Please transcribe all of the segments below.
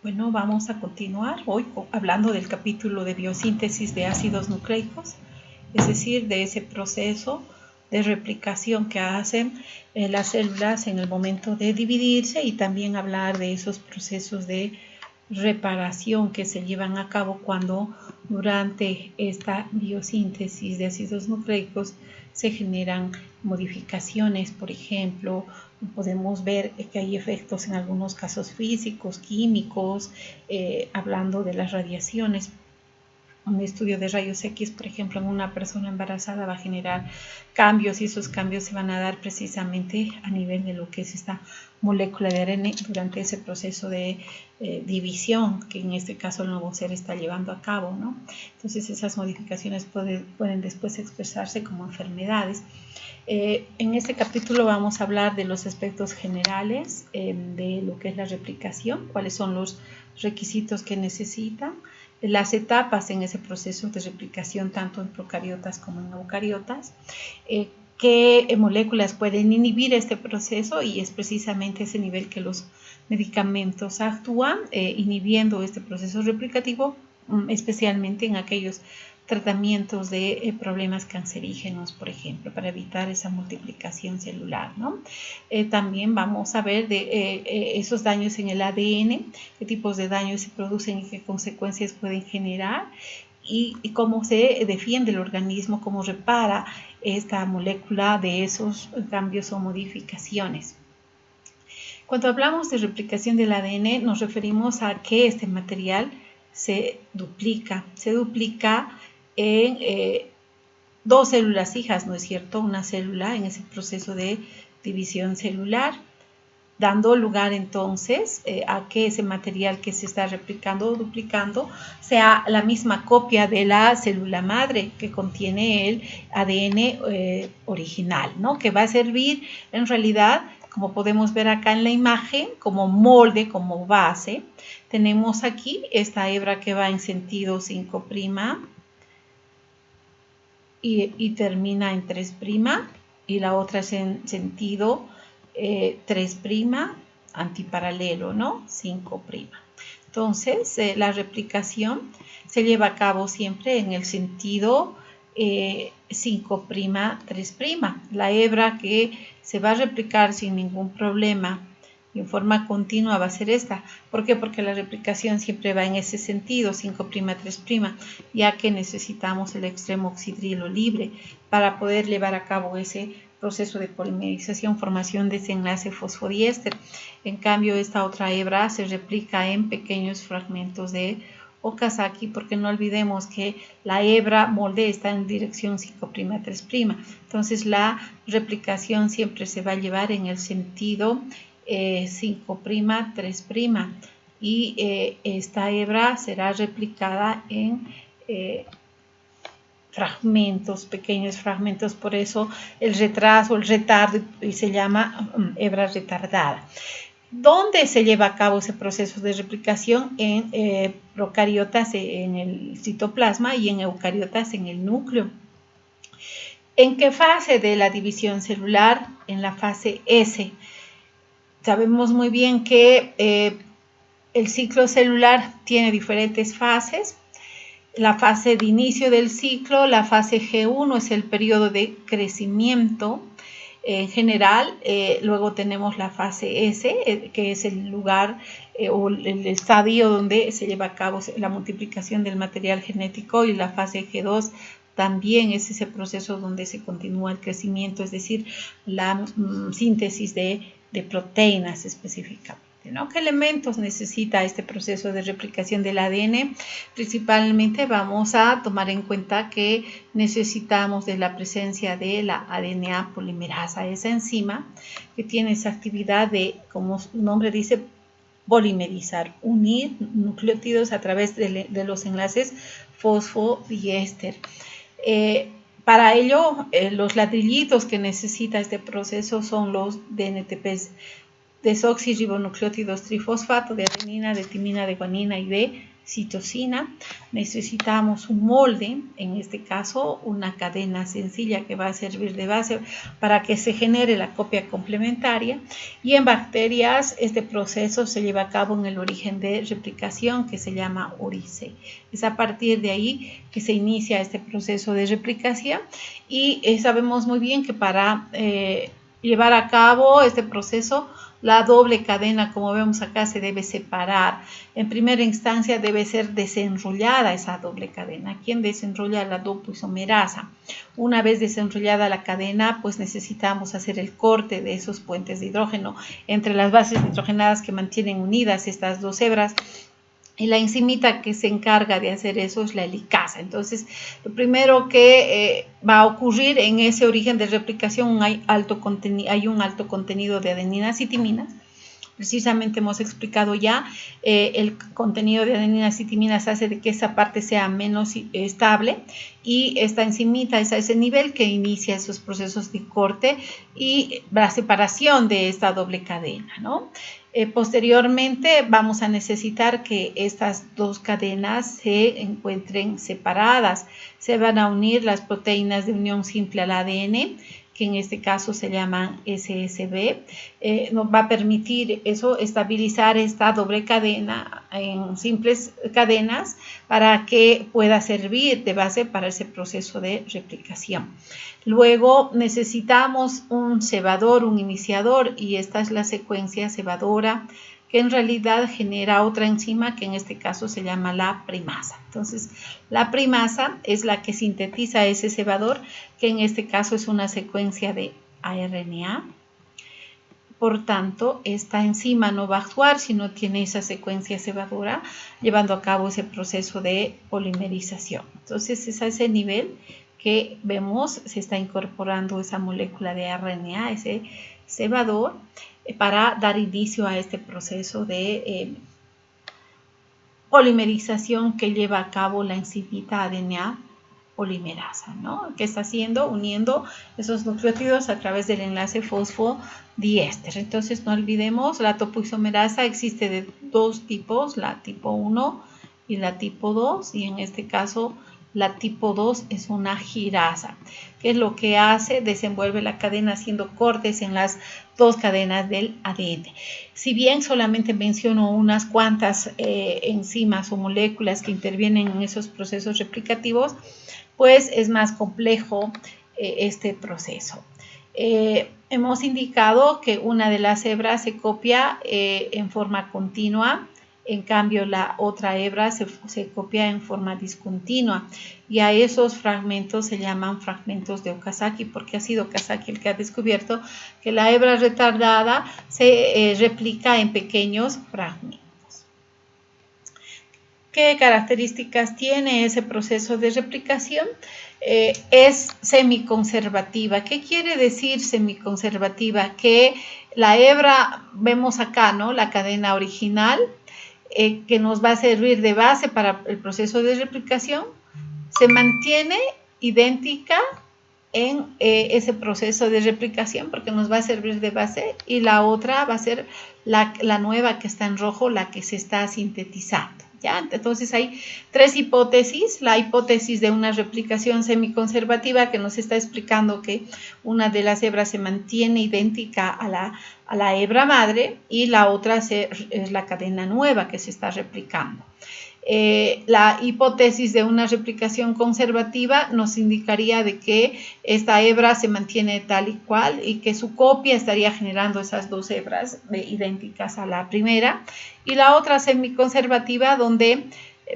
Bueno, vamos a continuar hoy hablando del capítulo de biosíntesis de ácidos nucleicos, es decir, de ese proceso de replicación que hacen las células en el momento de dividirse, y también hablar de esos procesos de reparación que se llevan a cabo cuando durante esta biosíntesis de ácidos nucleicos se generan modificaciones. Por ejemplo, podemos ver que hay efectos en algunos casos físicos, químicos, hablando de las radiaciones. Un estudio de rayos X, por ejemplo, en una persona embarazada va a generar cambios, y esos cambios se van a dar precisamente a nivel de lo que es esta molécula de ARN durante ese proceso de división que en este caso el nuevo ser está llevando a cabo, ¿no? Entonces esas modificaciones pueden después expresarse como enfermedades. En este capítulo vamos a hablar de los aspectos generales de lo que es la replicación, cuáles son los requisitos que necesitan, las etapas en ese proceso de replicación tanto en procariotas como en eucariotas, qué moléculas pueden inhibir este proceso, y es precisamente ese nivel que los medicamentos actúan inhibiendo este proceso replicativo, especialmente en aquellos tratamientos de problemas cancerígenos, por ejemplo, para evitar esa multiplicación celular, ¿no? También vamos a ver de esos daños en el ADN, qué tipos de daños se producen y qué consecuencias pueden generar, y cómo se defiende el organismo, cómo repara esta molécula de esos cambios o modificaciones. Cuando hablamos de replicación del ADN, nos referimos a que este material se duplica en dos células hijas, ¿no es cierto? Una célula en ese proceso de división celular, dando lugar entonces a que ese material que se está replicando o duplicando sea la misma copia de la célula madre que contiene el ADN original, ¿no? Que va a servir en realidad, como podemos ver acá en la imagen, como molde, como base. Tenemos aquí esta hebra que va en sentido 5' y termina en 3', y la otra es en sentido 3' antiparalelo, ¿no? 5'. Entonces, la replicación se lleva a cabo siempre en el sentido 5', 3'. La hebra que se va a replicar sin ningún problema y en forma continua va a ser esta. ¿Por qué? Porque la replicación siempre va en ese sentido, 5', 3', ya que necesitamos el extremo oxidrilo libre para poder llevar a cabo ese proceso de polimerización, formación de ese enlace fosfodiéster. En cambio, esta otra hebra se replica en pequeños fragmentos de Okazaki, porque no olvidemos que la hebra molde está en dirección 5', 3'. Entonces, la replicación siempre se va a llevar en el sentido 5', 3', y esta hebra será replicada en fragmentos, pequeños fragmentos, por eso el retraso, el retardo, y se llama hebra retardada. ¿Dónde se lleva a cabo ese proceso de replicación? En procariotas en el citoplasma y en eucariotas en el núcleo. ¿En qué fase de la división celular? En la fase S. Sabemos muy bien que el ciclo celular tiene diferentes fases. La fase de inicio del ciclo, la fase G1, es el periodo de crecimiento en general. Luego tenemos la fase S, que es el lugar o el estadio donde se lleva a cabo la multiplicación del material genético, y la fase G2 también es ese proceso donde se continúa el crecimiento, es decir, la síntesis de proteínas específicamente, ¿no? ¿Qué elementos necesita este proceso de replicación del ADN? Principalmente vamos a tomar en cuenta que necesitamos de la presencia de la ADNA polimerasa, esa enzima que tiene esa actividad de, como su nombre dice, polimerizar, unir nucleótidos a través de los enlaces fosfodiéster. Para ello, los ladrillitos que necesita este proceso son los DNTPs, desoxirribonucleótidos trifosfato, de adenina, de timina, de guanina y de citosina. Necesitamos un molde, en este caso una cadena sencilla que va a servir de base para que se genere la copia complementaria. Y en bacterias este proceso se lleva a cabo en el origen de replicación que se llama URIC. Es a partir de ahí que se inicia este proceso de replicación y sabemos muy bien que para llevar a cabo este proceso, la doble cadena, como vemos acá, se debe separar. En primera instancia debe ser desenrollada esa doble cadena. ¿Quién desenrolla la topoisomerasa? Una vez desenrollada la cadena, pues necesitamos hacer el corte de esos puentes de hidrógeno entre las bases nitrogenadas que mantienen unidas estas dos hebras. Y la enzimita que se encarga de hacer eso es la helicasa. Entonces, lo primero que va a ocurrir en ese origen de replicación hay un alto contenido de adeninas y timinas. Precisamente hemos explicado ya, el contenido de adeninas y timinas hace de que esa parte sea menos estable y esta enzimita es a ese nivel que inicia esos procesos de corte y la separación de esta doble cadena, ¿no? Posteriormente vamos a necesitar que estas dos cadenas se encuentren separadas. Se van a unir las proteínas de unión simple al ADN, que en este caso se llaman SSB. Nos va a permitir eso, estabilizar esta doble cadena en simples cadenas para que pueda servir de base para ese proceso de replicación. Luego necesitamos un cebador, un iniciador, y esta es la secuencia cebadora que en realidad genera otra enzima que en este caso se llama la primasa. Entonces, la primasa es la que sintetiza ese cebador, que en este caso es una secuencia de RNA. Por tanto, esta enzima no va a actuar si no tiene esa secuencia cebadora, llevando a cabo ese proceso de polimerización. Entonces, es a ese nivel que vemos se está incorporando esa molécula de RNA, ese cebador, para dar inicio a este proceso de polimerización que lleva a cabo la enzimita ADNA polimerasa, ¿no? ¿Qué está haciendo? Uniendo esos nucleótidos a través del enlace fosfodiéster. Entonces, no olvidemos, la topoisomerasa existe de dos tipos, la tipo 1 y la tipo 2, y en este caso la tipo 2 es una girasa, que es lo que hace, desenvuelve la cadena haciendo cortes en las dos cadenas del ADN. Si bien solamente menciono unas cuantas enzimas o moléculas que intervienen en esos procesos replicativos, pues es más complejo este proceso. Hemos indicado que una de las hebras se copia en forma continua. En cambio, la otra hebra se copia en forma discontinua y a esos fragmentos se llaman fragmentos de Okazaki, porque ha sido Okazaki el que ha descubierto que la hebra retardada se replica en pequeños fragmentos. ¿Qué características tiene ese proceso de replicación? Es semiconservativa. ¿Qué quiere decir semiconservativa? Que la hebra, vemos acá, ¿no? La cadena original, que nos va a servir de base para el proceso de replicación, se mantiene idéntica en ese proceso de replicación porque nos va a servir de base, y la otra va a ser la nueva que está en rojo, la que se está sintetizando. ¿Ya? Entonces hay tres hipótesis. La hipótesis de una replicación semiconservativa, que nos está explicando que una de las hebras se mantiene idéntica a la hebra madre, y la otra es la cadena nueva que se está replicando. La hipótesis de una replicación conservativa nos indicaría de que esta hebra se mantiene tal y cual y que su copia estaría generando esas dos hebras idénticas a la primera, y la otra semiconservativa, donde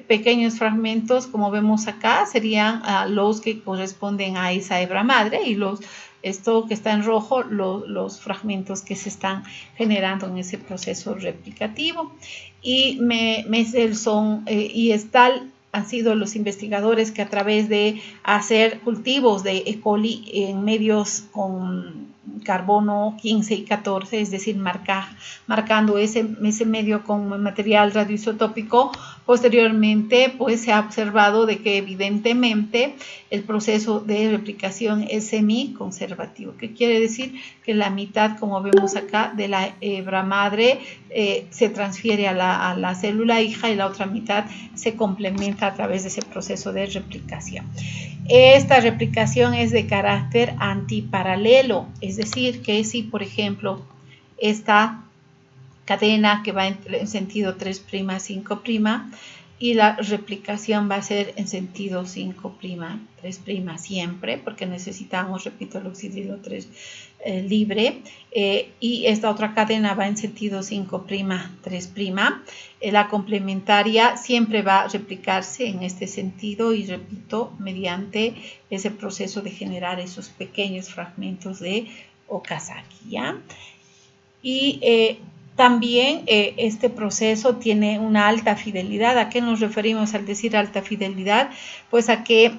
pequeños fragmentos, como vemos acá, serían los que corresponden a esa hebra madre, y esto que está en rojo, los fragmentos que se están generando en ese proceso replicativo. Y Mendelssohn y Stahl han sido los investigadores que, a través de hacer cultivos de E. coli en medios con carbono 15 y 14, es decir, marcando ese medio con material radioisotópico. Posteriormente, pues se ha observado de que evidentemente el proceso de replicación es semiconservativo. ¿Qué quiere decir? Que la mitad, como vemos acá, de la hebra madre se transfiere a la célula hija y la otra mitad se complementa a través de ese proceso de replicación. Esta replicación es de carácter antiparalelo, es decir, que si, por ejemplo, esta cadena que va en sentido 3', 5', y la replicación va a ser en sentido 5', 3' siempre, porque necesitamos, repito, el oxidrilo 3 libre, y esta otra cadena va en sentido 5', 3'. La complementaria siempre va a replicarse en este sentido y, repito, mediante ese proceso de generar esos pequeños fragmentos de Okazaki, ¿ya? Y también este proceso tiene una alta fidelidad. ¿A qué nos referimos al decir alta fidelidad? Pues a que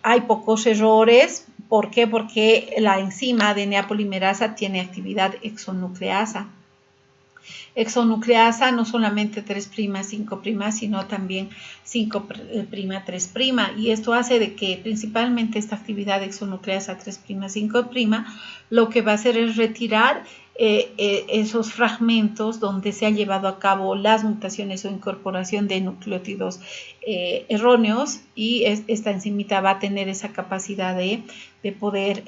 hay pocos errores. ¿Por qué? Porque la enzima DNA polimerasa tiene actividad exonucleasa. Exonucleasa no solamente 3', 5', sino también 5', 3'. Y esto hace de que principalmente esta actividad exonucleasa 3', 5', lo que va a hacer es retirar esos fragmentos donde se ha llevado a cabo las mutaciones o incorporación de nucleótidos erróneos, y esta enzimita va a tener esa capacidad de poder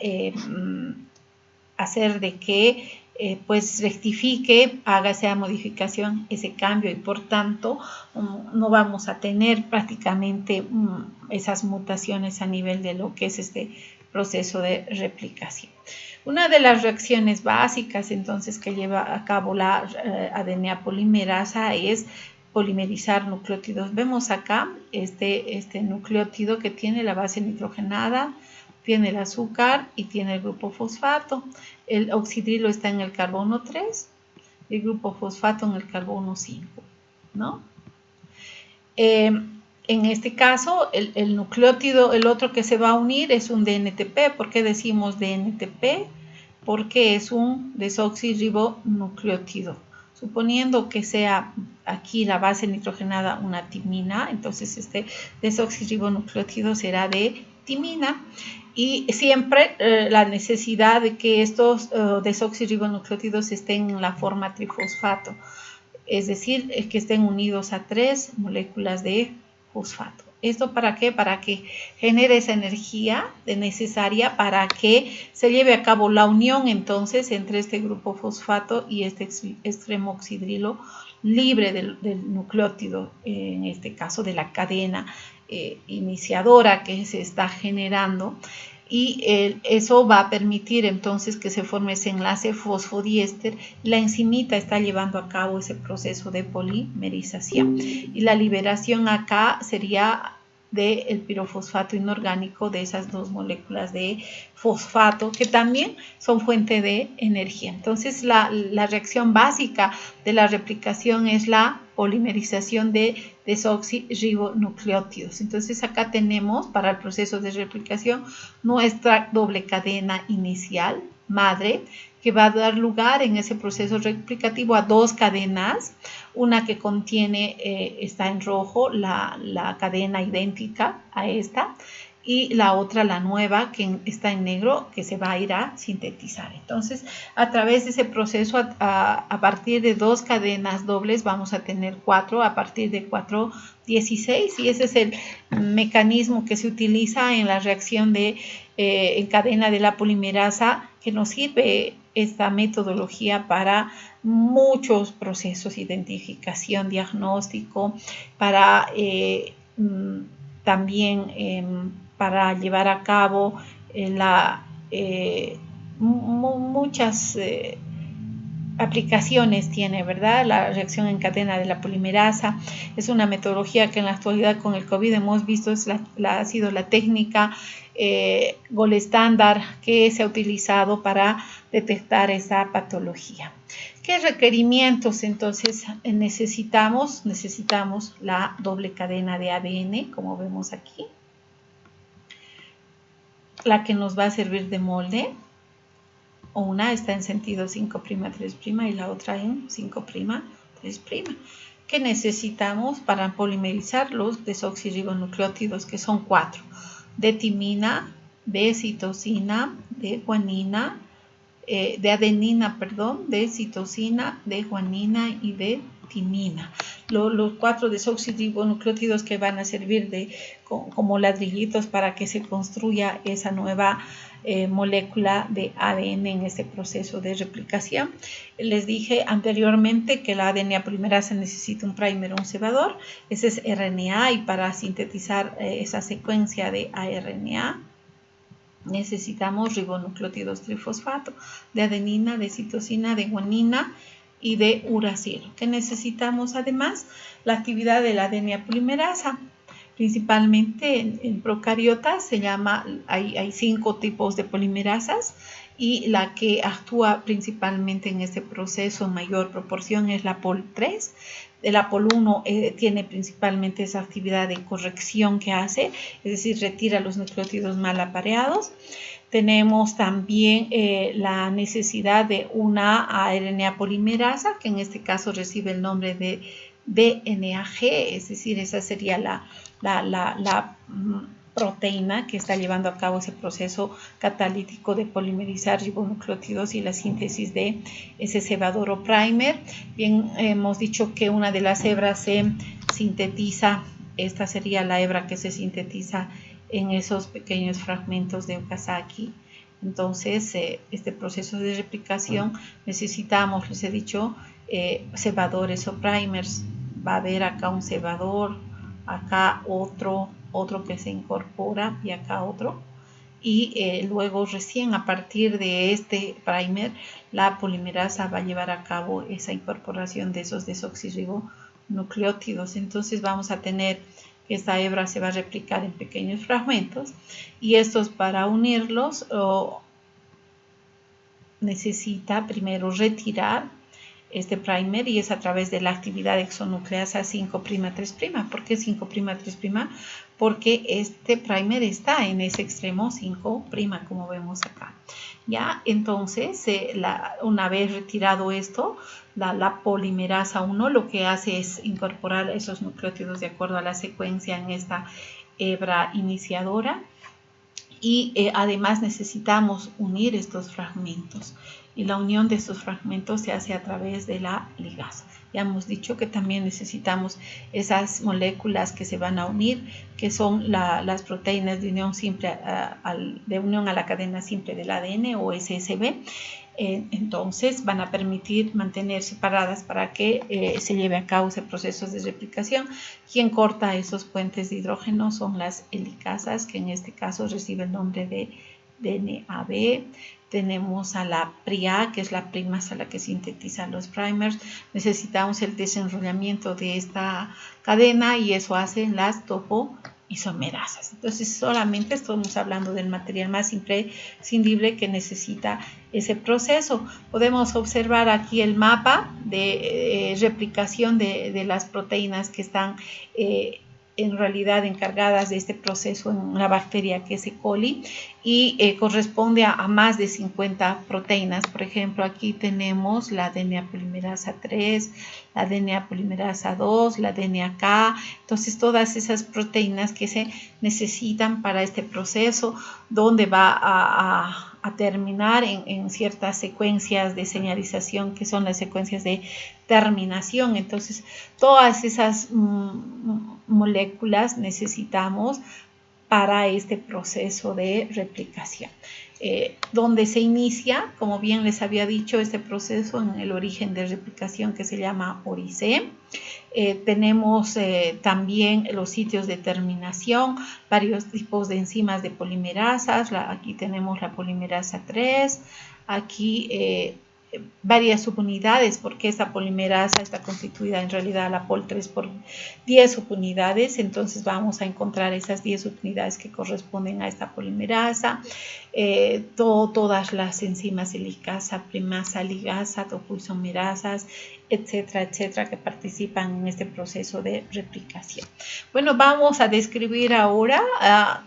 hacer de que pues rectifique, haga esa modificación, ese cambio, y por tanto no vamos a tener prácticamente esas mutaciones a nivel de lo que es este proceso de replicación. Una de las reacciones básicas entonces que lleva a cabo la ADN polimerasa es polimerizar nucleótidos. Vemos acá este nucleótido que tiene la base nitrogenada, tiene el azúcar y tiene el grupo fosfato. El oxidrilo está en el carbono 3 y el grupo fosfato en el carbono 5, ¿no? En este caso, el nucleótido, el otro que se va a unir es un DNTP. ¿Por qué decimos DNTP? Porque es un desoxirribonucleótido. Suponiendo que sea aquí la base nitrogenada una timina, entonces este desoxirribonucleótido será de timina. Y siempre la necesidad de que estos desoxirribonucleótidos estén en la forma trifosfato, es decir, que estén unidos a 3 moléculas de fosfato. ¿Esto para qué? Para que genere esa energía necesaria para que se lleve a cabo la unión entonces entre este grupo fosfato y este extremo oxidrilo libre del nucleótido, en este caso de la cadena iniciadora que se está generando. Y eso va a permitir entonces que se forme ese enlace fosfodiéster. La enzimita está llevando a cabo ese proceso de polimerización, y la liberación acá sería del pirofosfato inorgánico, de esas 2 moléculas de fosfato que también son fuente de energía. Entonces la reacción básica de la replicación es la polimerización de desoxirribonucleótidos. Entonces acá tenemos para el proceso de replicación nuestra doble cadena inicial madre, que va a dar lugar en ese proceso replicativo a 2 cadenas, una que contiene, está en rojo, la cadena idéntica a esta, y la otra, la nueva, que está en negro, que se va a ir a sintetizar. Entonces, a través de ese proceso, a partir de 2 cadenas dobles, vamos a tener 4, a partir de 4, 16, y ese es el mecanismo que se utiliza en la reacción de en cadena de la polimerasa, que nos sirve esta metodología para muchos procesos, identificación, diagnóstico, para también para llevar a cabo muchas aplicaciones tiene, ¿verdad? La reacción en cadena de la polimerasa es una metodología que en la actualidad con el COVID hemos visto ha sido la técnica gold estándar que se ha utilizado para detectar esa patología. ¿Qué requerimientos entonces necesitamos? Necesitamos la doble cadena de ADN, como vemos aquí, la que nos va a servir de molde. una está en sentido 5'3' y la otra en 5'3', que necesitamos para polimerizar los desoxirribonucleótidos, que son 4, de timina, de citosina, de guanina, de adenina, de citosina, de guanina y de timina. Los 4 desoxirribonucleótidos que van a servir como ladrillitos para que se construya esa nueva molécula de ADN en este proceso de replicación. Les dije anteriormente que la ADN polimerasa necesita un primer o un cebador. Ese es RNA, y para sintetizar esa secuencia de RNA necesitamos ribonucleótidos trifosfato de adenina, de citosina, de guanina y de uracilo. ¿Qué necesitamos además? La actividad de la ADN polimerasa. Principalmente en procariotas hay 5 tipos de polimerasas, y la que actúa principalmente en este proceso en mayor proporción es la POL3. La POL1 tiene principalmente esa actividad de corrección que hace, es decir, retira los nucleótidos mal apareados. Tenemos también la necesidad de una RNA polimerasa, que en este caso recibe el nombre de DNAG, es decir, esa sería la proteína que está llevando a cabo ese proceso catalítico de polimerizar ribonucleótidos y la síntesis de ese cebador o primer. Bien, hemos dicho que una de las hebras se sintetiza, esta sería la hebra que se sintetiza en esos pequeños fragmentos de Okazaki. Entonces, este proceso de replicación necesitamos, les he dicho, cebadores o primers. Va a haber acá un cebador, acá otro que se incorpora y acá otro, y luego recién a partir de este primer la polimerasa va a llevar a cabo esa incorporación de esos desoxirribonucleótidos. Entonces vamos a tener que esta hebra se va a replicar en pequeños fragmentos, y estos, para unirlos, necesita primero retirar este primer, y es a través de la actividad exonucleasa 5'3'. ¿Por qué 5'3'? Porque este primer está en ese extremo 5', como vemos acá. ¿Ya? Entonces, una vez retirado esto, la polimerasa 1 lo que hace es incorporar esos nucleótidos de acuerdo a la secuencia en esta hebra iniciadora, y además necesitamos unir estos fragmentos, y la unión de estos fragmentos se hace a través de la ligasa. Ya hemos dicho que también necesitamos esas moléculas que se van a unir, que son las proteínas de unión simple de unión a la cadena simple del ADN, o SSB. Entonces van a permitir mantener separadas para que se lleve a cabo ese proceso de replicación. Quien corta esos puentes de hidrógeno son las helicasas, que en este caso recibe el nombre de DNAB. Tenemos a la PRIA, que es la primasa la que sintetiza los primers. Necesitamos el desenrollamiento de esta cadena, y eso hacen las topoisomerasas. Entonces, solamente estamos hablando del material más imprescindible que necesita ese proceso. Podemos observar aquí el mapa de replicación de las proteínas que están en realidad encargadas de este proceso en la bacteria, que es E. coli, y corresponde a más de 50 proteínas. Por ejemplo, aquí tenemos la DNA polimerasa 3, la DNA polimerasa 2, la DNA-K. Entonces, todas esas proteínas que se necesitan para este proceso, donde va a terminar en ciertas secuencias de señalización, que son las secuencias de terminación. Entonces, todas esas moléculas necesitamos para este proceso de replicación. Donde se inicia, como bien les había dicho, este proceso en el origen de replicación, que se llama ORIC. Tenemos también los sitios de terminación, varios tipos de enzimas de polimerasas. Aquí tenemos la polimerasa 3, aquí varias subunidades, porque esta polimerasa está constituida en realidad la POL3 por 10 subunidades. Entonces vamos a encontrar esas 10 subunidades que corresponden a esta polimerasa. Todas las enzimas helicasa, primasa, ligasa, topoisomerasas, etcétera, etcétera, que participan en este proceso de replicación. Bueno, vamos a describir ahora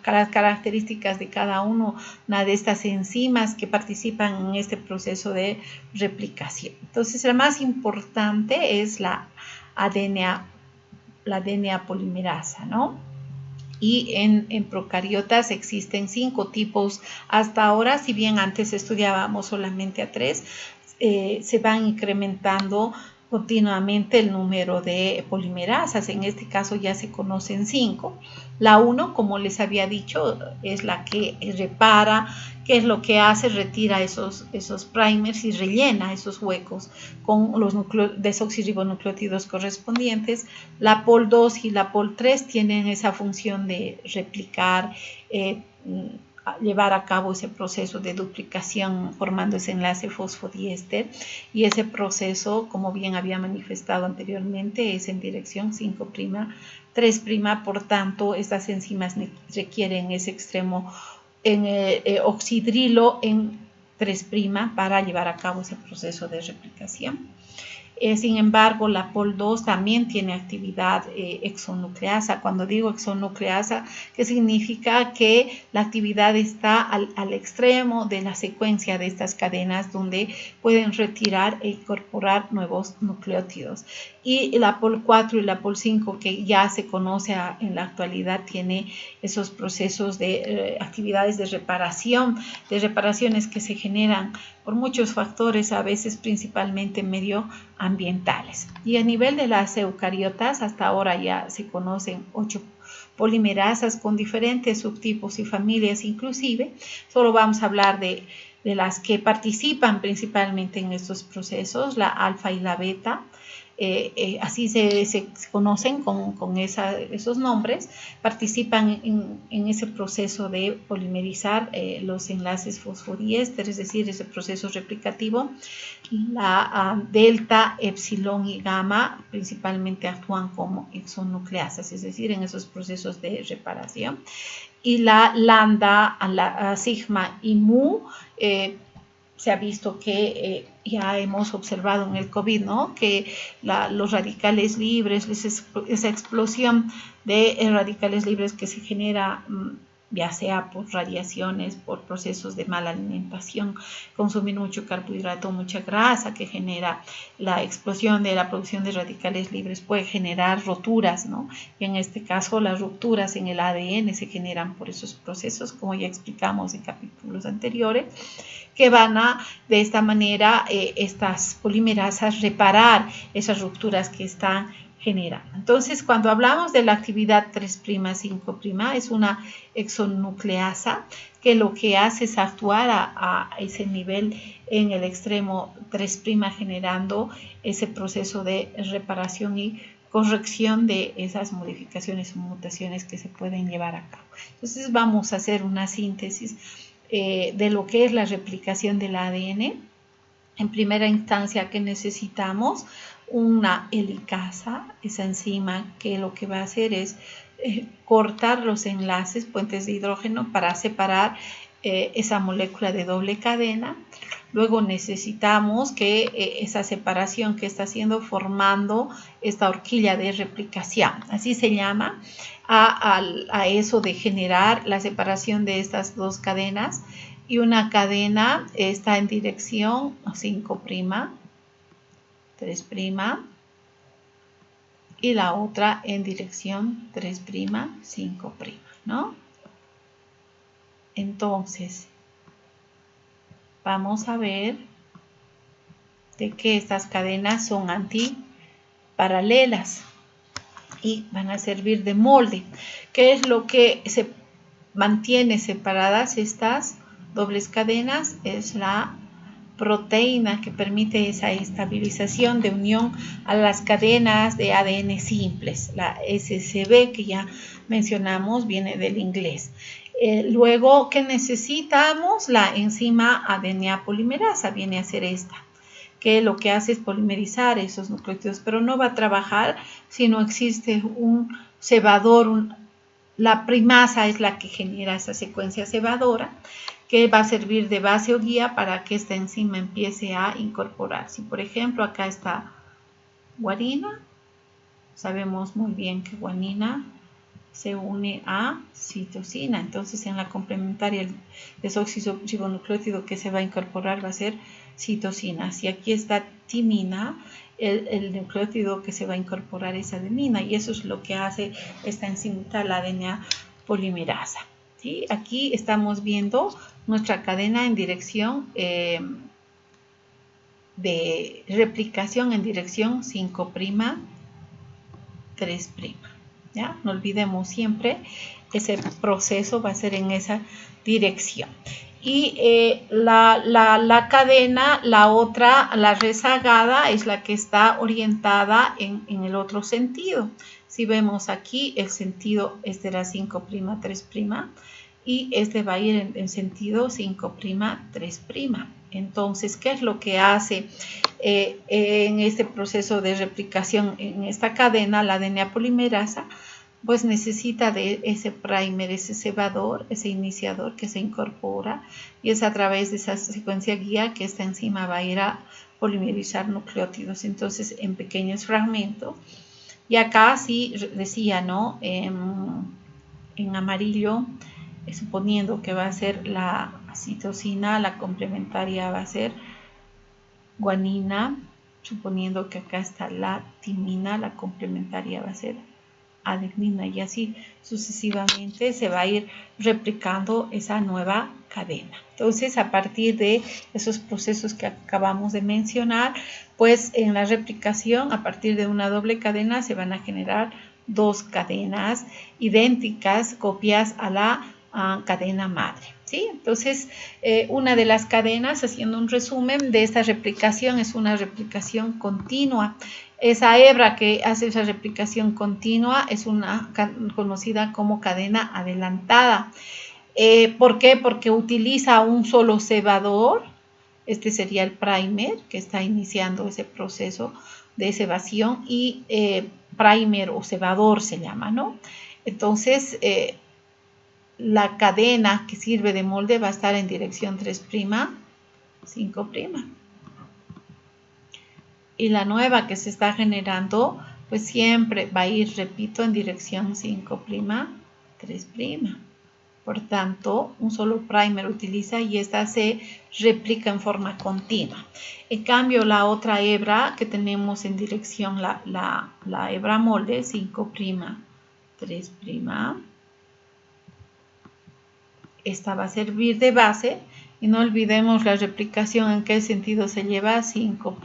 las características de cada una de estas enzimas que participan en este proceso de replicación. Entonces, la más importante es la ADN polimerasa, ¿no? Y en procariotas existen 5 tipos hasta ahora, si bien antes estudiábamos solamente a 3, se van incrementando continuamente el número de polimerasas. En este caso ya se conocen 5. La 1, como les había dicho, es la que repara. ¿Qué es lo que hace? Retira esos primers y rellena esos huecos con los desoxirribonucleótidos correspondientes. La POL2 y la POL3 tienen esa función de replicar, llevar a cabo ese proceso de duplicación formando ese enlace fosfodiéster, y ese proceso, como bien había manifestado anteriormente, es en dirección 5', 3', por tanto estas enzimas requieren ese extremo en oxidrilo en 3' para llevar a cabo ese proceso de replicación. Sin embargo, la POL2 también tiene actividad exonucleasa. Cuando digo exonucleasa, ¿qué significa? Que la actividad está al extremo de la secuencia de estas cadenas donde pueden retirar e incorporar nuevos nucleótidos. Y la POL4 y la POL5, que ya se conoce en la actualidad, tiene esos procesos de actividades de reparaciones que se generan por muchos factores, a veces principalmente medioambientales. Y a nivel de las eucariotas, hasta ahora ya se conocen 8 polimerasas con diferentes subtipos y familias inclusive. Solo vamos a hablar de las que participan principalmente en estos procesos, la alfa y la beta. Así se conocen con esos nombres, participan en ese proceso de polimerizar los enlaces fosfodiéster, es decir, ese proceso replicativo. La delta, epsilon y gamma principalmente actúan como exonucleasas, es decir, en esos procesos de reparación. Y la lambda, la sigma y mu, se ha visto que ya hemos observado en el COVID, ¿no? Que los radicales libres, esa explosión de radicales libres que se genera ya sea por radiaciones, por procesos de mala alimentación, consumir mucho carbohidrato, mucha grasa, que genera la explosión de la producción de radicales libres, puede generar roturas, ¿no? Y en este caso las rupturas en el ADN se generan por esos procesos, como ya explicamos en capítulos anteriores, que van a, de esta manera, estas polimerasas reparar esas rupturas que están generando. Entonces, cuando hablamos de la actividad 3', 5', es una exonucleasa que lo que hace es actuar a ese nivel en el extremo 3', generando ese proceso de reparación y corrección de esas modificaciones o mutaciones que se pueden llevar a cabo. Entonces, vamos a hacer una síntesis de lo que es la replicación del ADN. En primera instancia, que necesitamos una helicasa, esa enzima que lo que va a hacer es cortar los enlaces, puentes de hidrógeno, para separar esa molécula de doble cadena. Luego necesitamos que esa separación que está haciendo formando esta horquilla de replicación, así se llama, a eso de generar la separación de estas dos cadenas, y una cadena está en dirección 5', 3', y la otra en dirección 3', 5', ¿no? Entonces, vamos a ver de que estas cadenas son antiparalelas y van a servir de molde. ¿Qué es lo que se mantiene separadas estas dobles cadenas? Es la proteína que permite esa estabilización de unión a las cadenas de ADN simples. La SCB, que ya mencionamos, viene del inglés. Luego, ¿qué necesitamos? La enzima ADN polimerasa viene a ser esta, que lo que hace es polimerizar esos nucleótidos, pero no va a trabajar si no existe un cebador. La primasa es la que genera esa secuencia cebadora, que va a servir de base o guía para que esta enzima empiece a incorporar. Si, por ejemplo, acá está guanina. Sabemos muy bien que guanina se une a citosina. Entonces, en la complementaria, el desoxirribonucleótido que se va a incorporar va a ser citosina. Si aquí está timina, el nucleótido que se va a incorporar es adenina, y eso es lo que hace esta enzimita, la adenina polimerasa. ¿Sí? Aquí estamos viendo nuestra cadena en dirección de replicación en dirección 5', 3'. ¿Ya? No olvidemos siempre, ese proceso va a ser en esa dirección. Y la cadena, la otra, la rezagada, es la que está orientada en el otro sentido. Si vemos aquí, el sentido este era 5', 3', y este va a ir en sentido 5', 3'. Entonces, ¿qué es lo que hace en este proceso de replicación en esta cadena, la DNA polimerasa? Pues necesita de ese primer, ese cebador, ese iniciador que se incorpora, y es a través de esa secuencia guía que esta enzima va a ir a polimerizar nucleótidos, entonces en pequeños fragmentos. Y acá sí decía, ¿no? En amarillo, suponiendo que va a ser la citosina, la complementaria va a ser guanina, suponiendo que acá está la timina, la complementaria va a ser adenina, y así sucesivamente se va a ir replicando esa nueva cadena. Entonces, a partir de esos procesos que acabamos de mencionar, pues en la replicación, a partir de una doble cadena, se van a generar dos cadenas idénticas, copias a la cadena madre. ¿Sí? Entonces, una de las cadenas, haciendo un resumen de esta replicación, es una replicación continua. Esa hebra que hace esa replicación continua es una conocida como cadena adelantada. ¿Por qué? Porque utiliza un solo cebador. Este sería el primer, que está iniciando ese proceso de cebación, y primer o cebador se llama, ¿no? Entonces, la cadena que sirve de molde va a estar en dirección 3', 5'. Y la nueva que se está generando, pues siempre va a ir, repito, en dirección 5', 3'. Por tanto, un solo primer utiliza y esta se replica en forma continua. En cambio, la otra hebra que tenemos en dirección, la hebra molde, 5', 3', esta va a servir de base, y no olvidemos la replicación en qué sentido se lleva, 5',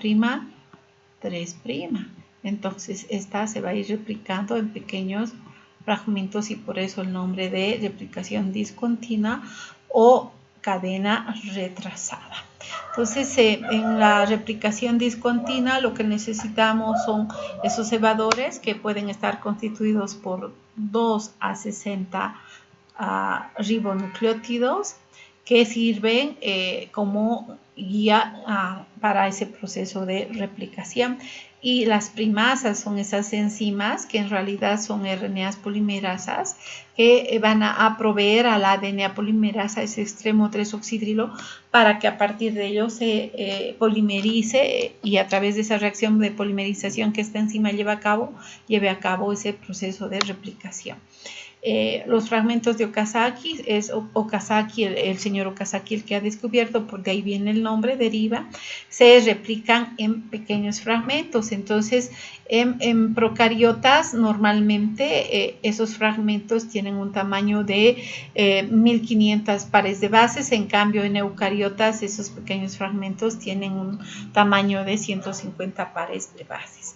3'. Entonces esta se va a ir replicando en pequeños fragmentos, y por eso el nombre de replicación discontinua o cadena retrasada. Entonces, en la replicación discontinua lo que necesitamos son esos cebadores que pueden estar constituidos por 2 a 60 ribonucleótidos, que sirven como guía para ese proceso de replicación. Y las primasas son esas enzimas que en realidad son RNAs polimerasas, que van a proveer a la DNA polimerasa ese extremo 3-oxidrilo para que a partir de ello se polimerice, y a través de esa reacción de polimerización que esta enzima lleve a cabo ese proceso de replicación. Los fragmentos de Okazaki, es Okazaki, el señor Okazaki el que ha descubierto, porque ahí viene el nombre, deriva, se replican en pequeños fragmentos. Entonces, en procariotas normalmente esos fragmentos tienen un tamaño de 1500 pares de bases, en cambio en eucariotas esos pequeños fragmentos tienen un tamaño de 150 pares de bases.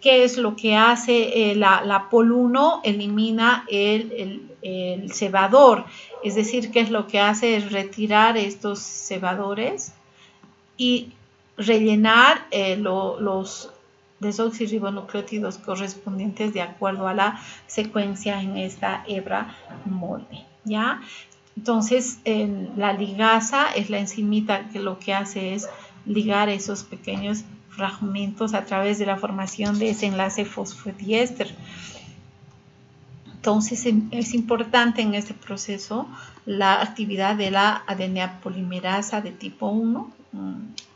¿Qué es lo que hace la POL1? Elimina el cebador, es decir, ¿qué es lo que hace? Es retirar estos cebadores y rellenar los desoxirribonucleótidos correspondientes de acuerdo a la secuencia en esta hebra molde, ¿ya? Entonces, la ligasa es la enzimita que lo que hace es ligar esos pequeños fragmentos a través de la formación de ese enlace fosfodiéster. Entonces, es importante en este proceso la actividad de la adenina polimerasa de tipo 1,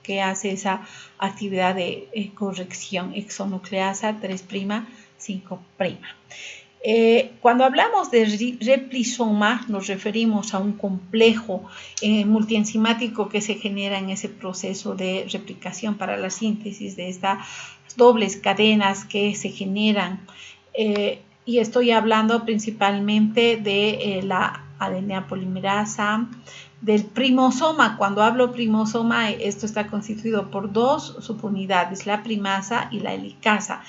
que hace esa actividad de corrección, exonucleasa 3', 5'. Cuando hablamos de replisoma, nos referimos a un complejo multienzimático que se genera en ese proceso de replicación para la síntesis de estas dobles cadenas que se generan. Y estoy hablando principalmente de la adenina polimerasa, del primosoma. Cuando hablo primosoma, esto está constituido por dos subunidades, la primasa y la helicasa.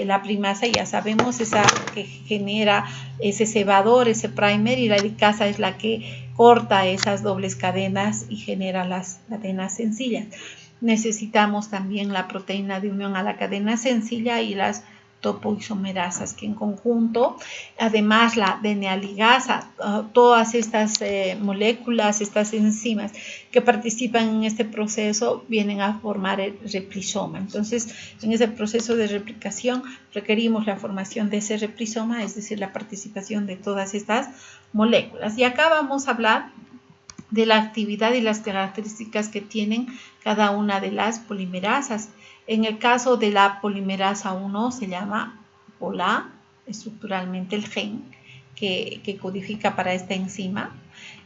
La primasa ya sabemos, esa que genera ese cebador, ese primer, y la helicasa es la que corta esas dobles cadenas y genera las cadenas sencillas. Necesitamos también la proteína de unión a la cadena sencilla y las topoisomerasas, que en conjunto, además la DNA ligasa, todas estas moléculas, estas enzimas que participan en este proceso vienen a formar el replisoma. Entonces, en ese proceso de replicación requerimos la formación de ese replisoma, es decir, la participación de todas estas moléculas. Y acá vamos a hablar de la actividad y las características que tienen cada una de las polimerasas. En el caso de la polimerasa 1 se llama POLA, estructuralmente el gen que codifica para esta enzima.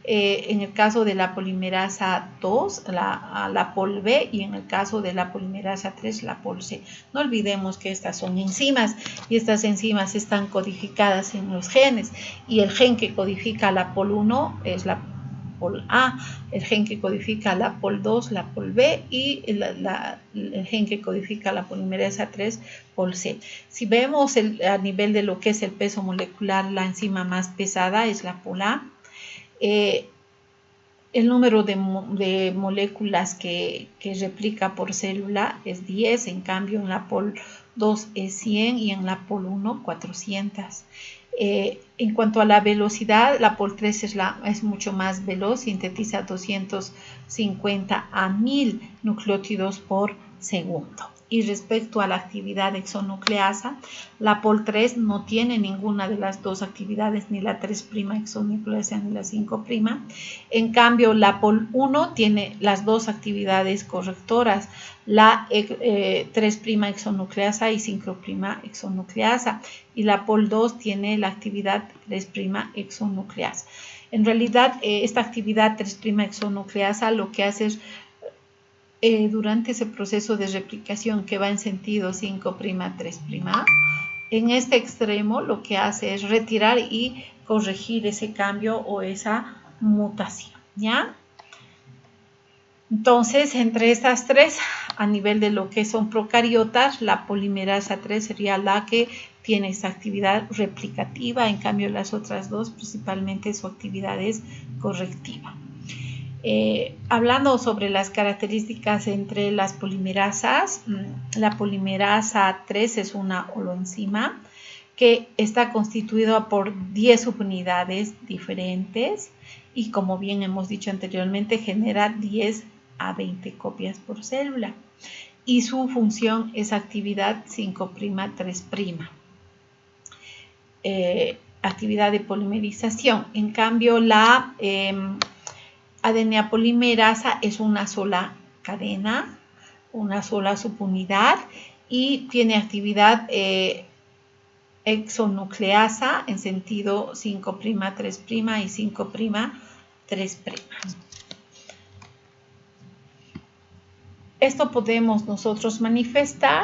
En el caso de la polimerasa 2, la POL-B, y en el caso de la polimerasa 3, la POL-C. No olvidemos que estas son enzimas y estas enzimas están codificadas en los genes, y el gen que codifica la POL-1 es la POL-A, el gen que codifica la POL-2, la POL-B, y el gen que codifica la polimerasa 3, POL-C. Si vemos a nivel de lo que es el peso molecular, la enzima más pesada es la POL-A. El número de moléculas que replica por célula es 10, en cambio en la POL-2 es 100 y en la POL-1 400. En cuanto a la velocidad, la POL-3 es mucho más veloz, sintetiza 250 a 1000 nucleótidos por segundo. Y respecto a la actividad exonucleasa, la POL-3 no tiene ninguna de las dos actividades, ni la 3' exonucleasa ni la 5'. En cambio, la POL-1 tiene las dos actividades correctoras, la 3' exonucleasa y 5' exonucleasa, y la POL-2 tiene la actividad 3' exonucleasa. En realidad, esta actividad 3' exonucleasa lo que hace es durante ese proceso de replicación que va en sentido 5', 3', en este extremo lo que hace es retirar y corregir ese cambio o esa mutación, ¿ya? Entonces, entre estas tres, a nivel de lo que son procariotas, la polimerasa 3 sería la que tiene esa actividad replicativa, en cambio las otras dos principalmente su actividad es correctiva. Hablando sobre las características entre las polimerasas, la polimerasa 3 es una holoenzima que está constituida por 10 subunidades diferentes y, como bien hemos dicho anteriormente, genera 10 a 20 copias por célula, y su función es actividad 5', 3'. Actividad de polimerización. En cambio, la adenina polimerasa es una sola cadena, una sola subunidad, y tiene actividad exonucleasa en sentido 5', 3' y 5', 3'. Esto podemos nosotros manifestar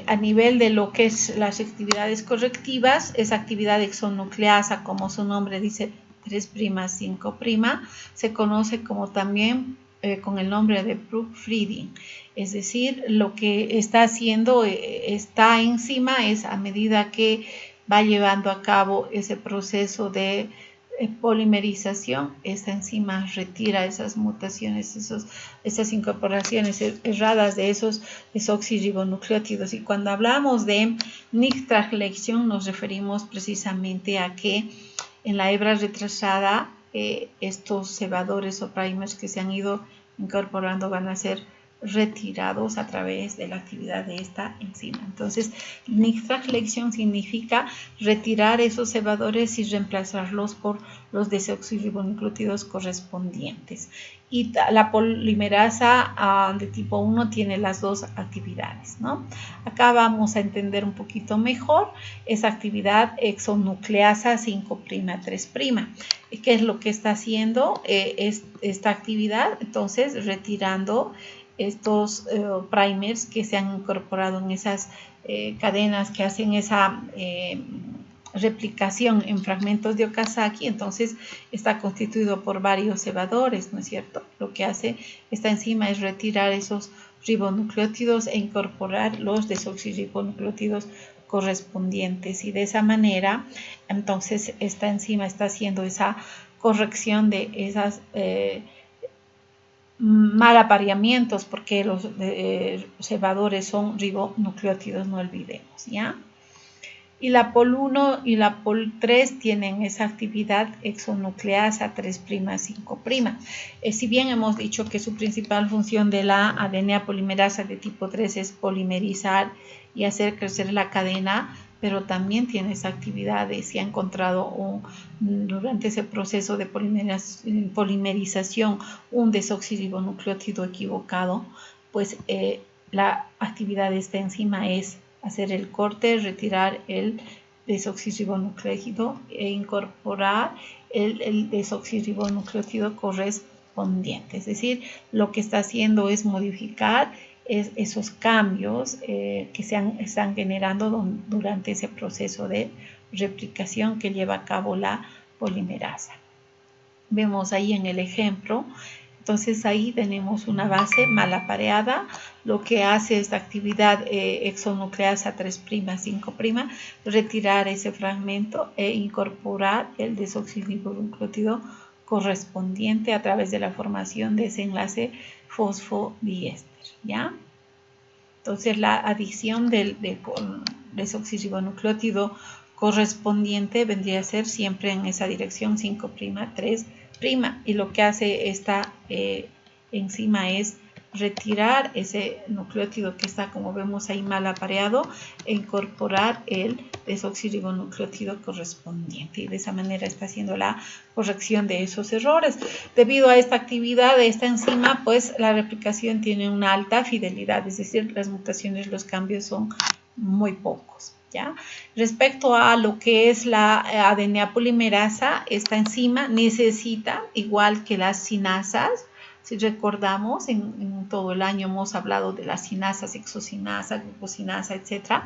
a nivel de lo que es las actividades correctivas. Esa actividad exonucleasa, como su nombre dice, 3', 5', se conoce como también con el nombre de proofreading. Es decir, lo que está haciendo esta enzima es, a medida que va llevando a cabo ese proceso de polimerización, esta enzima retira esas mutaciones, esas incorporaciones erradas de esos desoxirribonucleótidos. Y cuando hablamos de nitraglexión nos referimos precisamente a que en la hebra retrasada estos cebadores o primers que se han ido incorporando van a ser retirados a través de la actividad de esta enzima. Entonces, nitroglicción significa retirar esos cebadores y reemplazarlos por los desoxirribonucleótidos correspondientes. Y la polimerasa de tipo 1 tiene las dos actividades, ¿no? Acá vamos a entender un poquito mejor esa actividad exonucleasa 5'3'. ¿Qué es lo que está haciendo esta actividad? Entonces, retirando estos primers que se han incorporado en esas cadenas que hacen esa replicación en fragmentos de Okazaki. Entonces está constituido por varios cebadores, ¿no es cierto? Lo que hace esta enzima es retirar esos ribonucleótidos e incorporar los desoxirribonucleótidos correspondientes, y de esa manera entonces esta enzima está haciendo esa corrección de esas mal apareamientos, porque los cebadores son ribonucleótidos, no olvidemos, ¿ya? Y la POL1 y la POL3 tienen esa actividad exonucleasa 3'5'. Si bien hemos dicho que su principal función de la adenina polimerasa de tipo 3 es polimerizar y hacer crecer la cadena, pero también tiene esa actividad de, si ha encontrado durante ese proceso de polimerización un desoxirribonucleótido equivocado, pues la actividad de esta enzima es hacer el corte, retirar el desoxirribonucleótido e incorporar el desoxirribonucleótido correspondiente. Es decir, lo que está haciendo es modificar esos cambios que están generando durante ese proceso de replicación que lleva a cabo la polimerasa. Vemos ahí en el ejemplo. Entonces ahí tenemos una base mal apareada. Lo que hace esta actividad exonucleasa 3'5', retirar ese fragmento e incorporar el desoxirribonucleótido correspondiente a través de la formación de ese enlace fosfodiéster, ¿ya? Entonces la adición del desoxirribonucleótido correspondiente vendría a ser siempre en esa dirección 5'3', y lo que hace esta enzima es retirar ese nucleótido que está, como vemos ahí, mal apareado, e incorporar el desoxirribonucleótido correspondiente, y de esa manera está haciendo la corrección de esos errores. Debido a esta actividad de esta enzima, pues la replicación tiene una alta fidelidad, es decir, las mutaciones, los cambios son muy pocos, ¿ya? Respecto a lo que es la adenina polimerasa, esta enzima necesita, igual que las sinasas, si recordamos, en todo el año hemos hablado de las sinasas, exosinasa, glucosinasa, etc.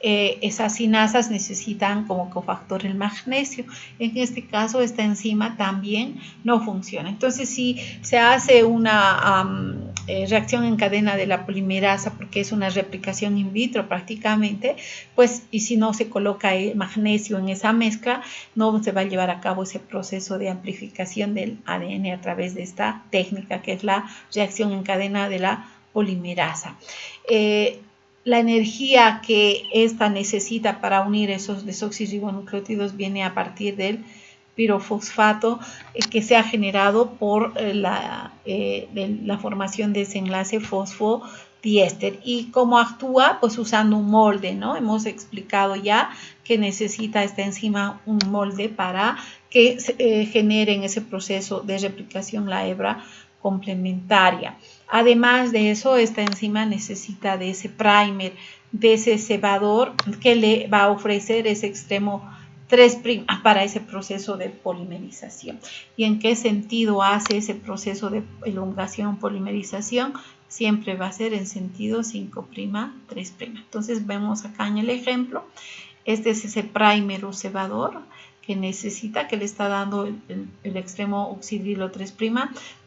Esas sinasas necesitan como cofactor el magnesio. En este caso, esta enzima también no funciona. Entonces, si se hace una reacción en cadena de la polimerasa, porque es una replicación in vitro prácticamente, pues, y si no se coloca el magnesio en esa mezcla, no se va a llevar a cabo ese proceso de amplificación del ADN a través de esta técnica, que es la reacción en cadena de la polimerasa. La energía que esta necesita para unir esos desoxirribonucleótidos viene a partir del pirofosfato que se ha generado por la formación de ese enlace fosfodiéster. ¿Y cómo actúa? Pues usando un molde, ¿no? Hemos explicado ya que necesita esta enzima un molde para que genere en ese proceso de replicación la hebra complementaria. Además de eso, esta enzima necesita de ese primer, de ese cebador que le va a ofrecer ese extremo 3' para ese proceso de polimerización. ¿Y en qué sentido hace ese proceso de elongación, polimerización? Siempre va a ser en sentido 5'3'. Entonces vemos acá en el ejemplo, este es ese primer o cebador que necesita, que le está dando el extremo oxidrilo 3',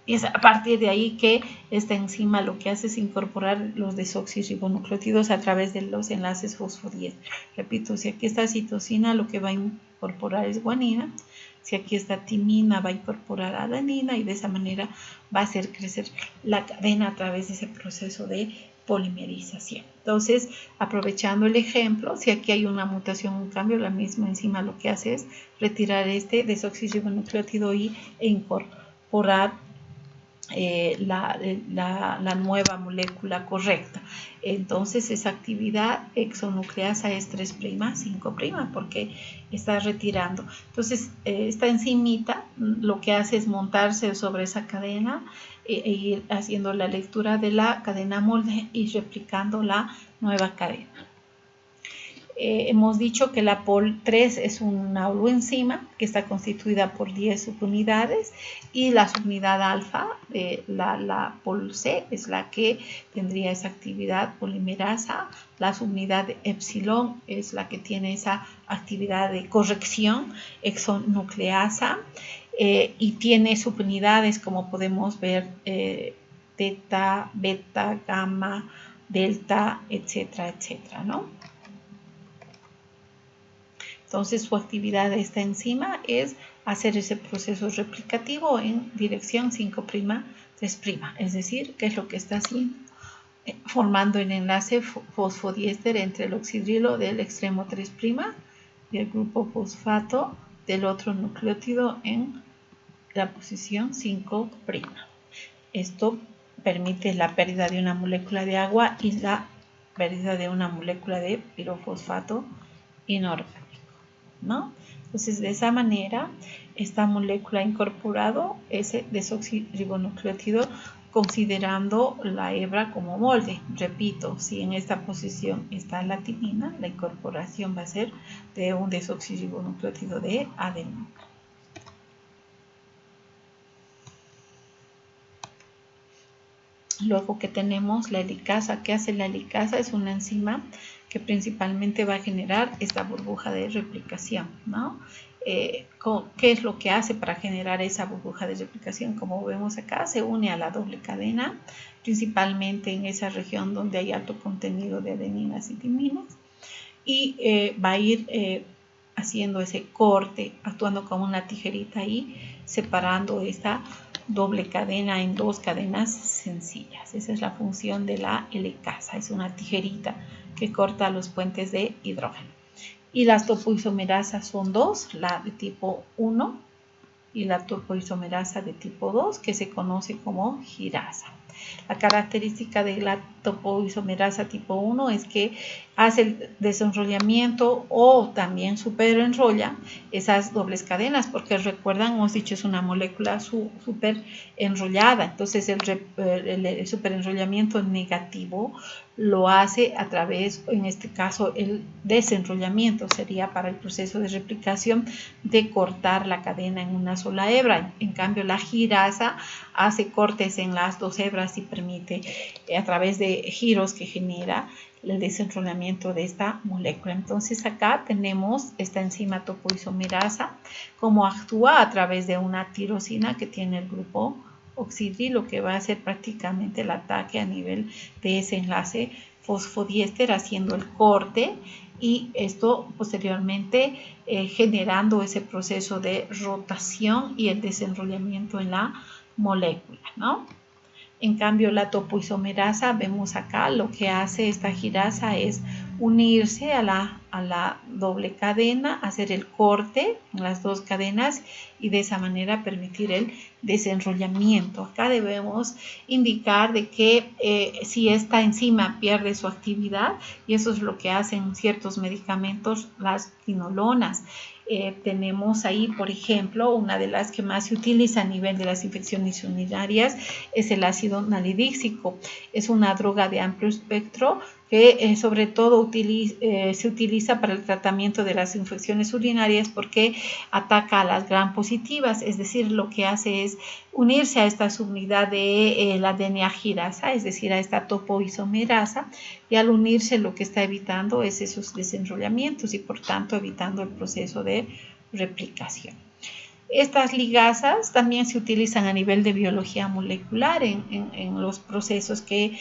y es a partir de ahí que esta enzima lo que hace es incorporar los desoxirribonucleótidos a través de los enlaces fosfodiéster. Repito, si aquí está citosina, lo que va a incorporar es guanina. Si aquí está timina, va a incorporar adenina, y de esa manera va a hacer crecer la cadena a través de ese proceso de polimerización. Entonces, aprovechando el ejemplo, si aquí hay una mutación, un cambio, la misma enzima lo que hace es retirar este desoxirribonucleótido e incorporar la nueva molécula correcta. Entonces esa actividad exonucleasa es 3', 5', porque está retirando. Entonces esta enzimita lo que hace es montarse sobre esa cadena e ir haciendo la lectura de la cadena molde y replicando la nueva cadena. Hemos dicho que la POL3 es una enzima que está constituida por 10 subunidades y la subunidad alfa, la POL-C, es la que tendría esa actividad polimerasa. La subunidad epsilon es la que tiene esa actividad de corrección exonucleasa y tiene subunidades como podemos ver teta, beta, gamma, delta, etcétera, etcétera, ¿no? Entonces su actividad de esta enzima es hacer ese proceso replicativo en dirección 5', 3'. Es decir, ¿qué es lo que está haciendo? Formando el enlace fosfodiéster entre el oxidrilo del extremo 3' y el grupo fosfato del otro nucleótido en la posición 5'. Esto permite la pérdida de una molécula de agua y la pérdida de una molécula de pirofosfato inorgánico, ¿no? Entonces, de esa manera, esta molécula ha incorporado ese desoxirribonucleótido considerando la hebra como molde. Repito, si en esta posición está la timina, la incorporación va a ser de un desoxirribonucleótido de adenina. Luego que tenemos la helicasa. ¿Qué hace la helicasa? Es una enzima que principalmente va a generar esta burbuja de replicación, ¿no? ¿Qué es lo que hace para generar esa burbuja de replicación? Como vemos acá, se une a la doble cadena, principalmente en esa región donde hay alto contenido de adeninas y timinas, y va a ir haciendo ese corte, actuando como una tijerita ahí, separando esta doble cadena en dos cadenas sencillas. Esa es la función de la helicasa, es una tijerita que corta los puentes de hidrógeno. Y las topoisomerasas son dos, la de tipo 1 y la topoisomerasa de tipo 2, que se conoce como girasa. La característica de la topoisomerasa tipo 1 es que hace el desenrollamiento o también superenrolla esas dobles cadenas, porque recuerdan, hemos dicho, es una molécula super enrollada. Entonces el superenrollamiento negativo lo hace a través, en este caso, el desenrollamiento sería para el proceso de replicación de cortar la cadena en una sola hebra. En cambio, la girasa hace cortes en las dos hebras y permite, a través de giros que genera, el desenrollamiento de esta molécula. Entonces acá tenemos esta enzima topoisomerasa, cómo actúa a través de una tirosina que tiene el grupo oxidrilo, que va a hacer prácticamente el ataque a nivel de ese enlace fosfodiéster, haciendo el corte, y esto posteriormente generando ese proceso de rotación y el desenrollamiento en la molécula, ¿no? En cambio, la topoisomerasa, vemos acá, lo que hace esta girasa es unirse a la doble cadena, hacer el corte en las dos cadenas y de esa manera permitir el desenrollamiento. Acá debemos indicar de que si esta enzima pierde su actividad, y eso es lo que hacen ciertos medicamentos, las quinolonas. Tenemos ahí, por ejemplo, una de las que más se utiliza a nivel de las infecciones urinarias es el ácido nalidíxico. Es una droga de amplio espectro que sobre todo se utiliza para el tratamiento de las infecciones urinarias porque ataca a las gram positivas, es decir, lo que hace es unirse a esta subunidad de la DNA girasa, es decir, a esta topoisomerasa, y al unirse lo que está evitando es esos desenrollamientos y por tanto evitando el proceso de replicación. Estas ligasas también se utilizan a nivel de biología molecular en los procesos que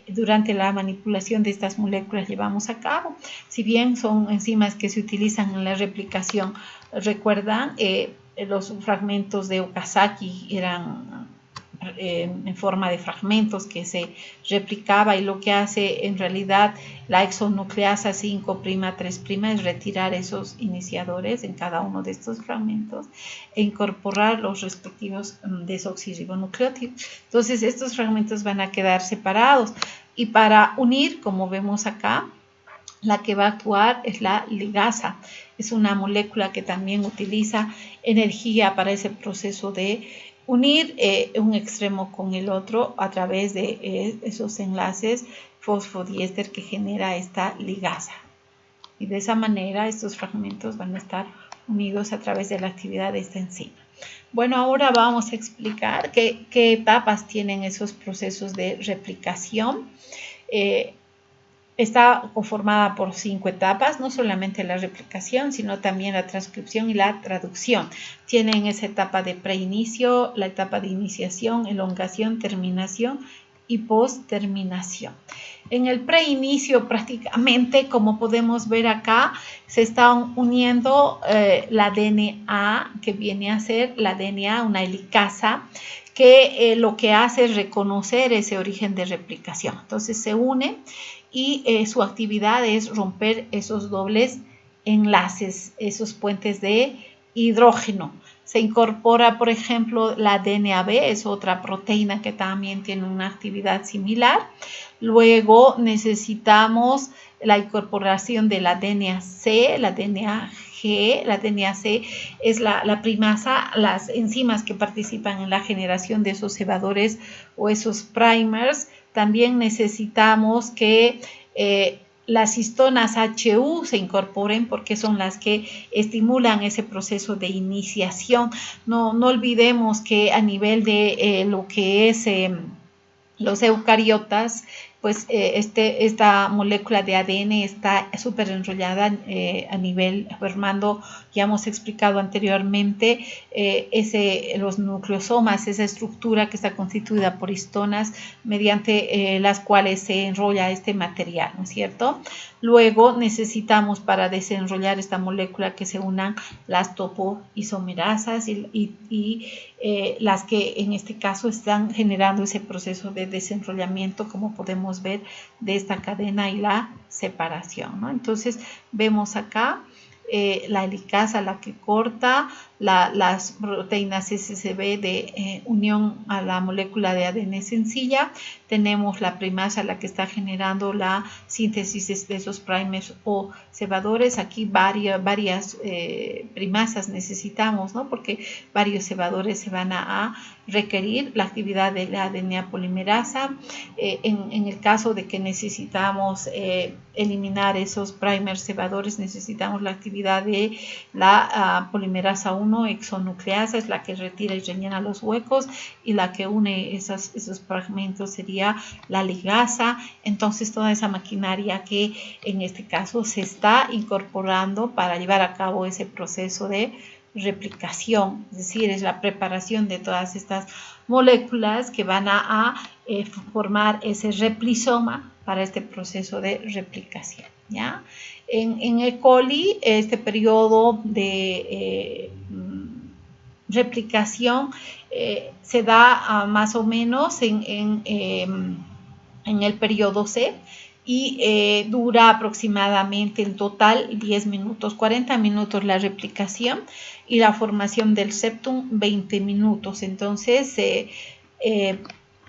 durante la manipulación de estas moléculas llevamos a cabo. Si bien son enzimas que se utilizan en la replicación, recuerdan, los fragmentos de Okazaki eran en forma de fragmentos que se replicaba, y lo que hace en realidad la exonucleasa 5'3' es retirar esos iniciadores en cada uno de estos fragmentos e incorporar los respectivos desoxirribonucleótidos. Entonces estos fragmentos van a quedar separados, y para unir, como vemos acá, la que va a actuar es la ligasa. Es una molécula que también utiliza energía para ese proceso de unir un extremo con el otro a través de esos enlaces fosfodiéster que genera esta ligasa. Y de esa manera estos fragmentos van a estar unidos a través de la actividad de esta enzima. Bueno, ahora vamos a explicar qué etapas tienen esos procesos de replicación. Está conformada por 5 etapas, no solamente la replicación, sino también la transcripción y la traducción. Tienen esa etapa de preinicio, la etapa de iniciación, elongación, terminación y post-terminación. En el preinicio, prácticamente, como podemos ver acá, se está uniendo la DNA, que viene a ser la DNA, una helicasa, que lo que hace es reconocer ese origen de replicación. Entonces se une, y su actividad es romper esos dobles enlaces, esos puentes de hidrógeno. Se incorpora, por ejemplo, la DNAB, es otra proteína que también tiene una actividad similar. Luego necesitamos la incorporación de la DNAC, la DNAG. La DNAC es la primasa, las enzimas que participan en la generación de esos cebadores o esos primers. También necesitamos que las histonas HU se incorporen, porque son las que estimulan ese proceso de iniciación. No olvidemos que a nivel de lo que es los eucariotas, pues esta molécula de ADN está súper enrollada a nivel, Armando, ya hemos explicado anteriormente, los nucleosomas, esa estructura que está constituida por histonas mediante las cuales se enrolla este material, ¿no es cierto? Luego necesitamos, para desenrollar esta molécula, que se unan las topoisomerasas y las que en este caso están generando ese proceso de desenrollamiento, como podemos ver, de esta cadena y la separación, ¿no? Entonces vemos acá la helicasa, la que corta las proteínas SCB de unión a la molécula de ADN sencilla. Tenemos la primasa, la que está generando la síntesis de esos primers o cebadores. Aquí varias primasas necesitamos, ¿no? Porque varios cebadores se van a requerir la actividad de la ADN polimerasa. En el caso de que necesitamos eliminar esos primers cebadores, necesitamos la actividad de la polimerasa 1 exonucleasa, es la que retira y rellena los huecos, y la que une esos fragmentos sería la ligasa. Entonces toda esa maquinaria que en este caso se está incorporando para llevar a cabo ese proceso de replicación, es decir, es la preparación de todas estas moléculas que van a formar ese replisoma para este proceso de replicación, ¿ya? En E. coli, este periodo de replicación se da más o menos en el periodo C, y dura aproximadamente en total 10 minutos, 40 minutos la replicación, y la formación del septum 20 minutos. Entonces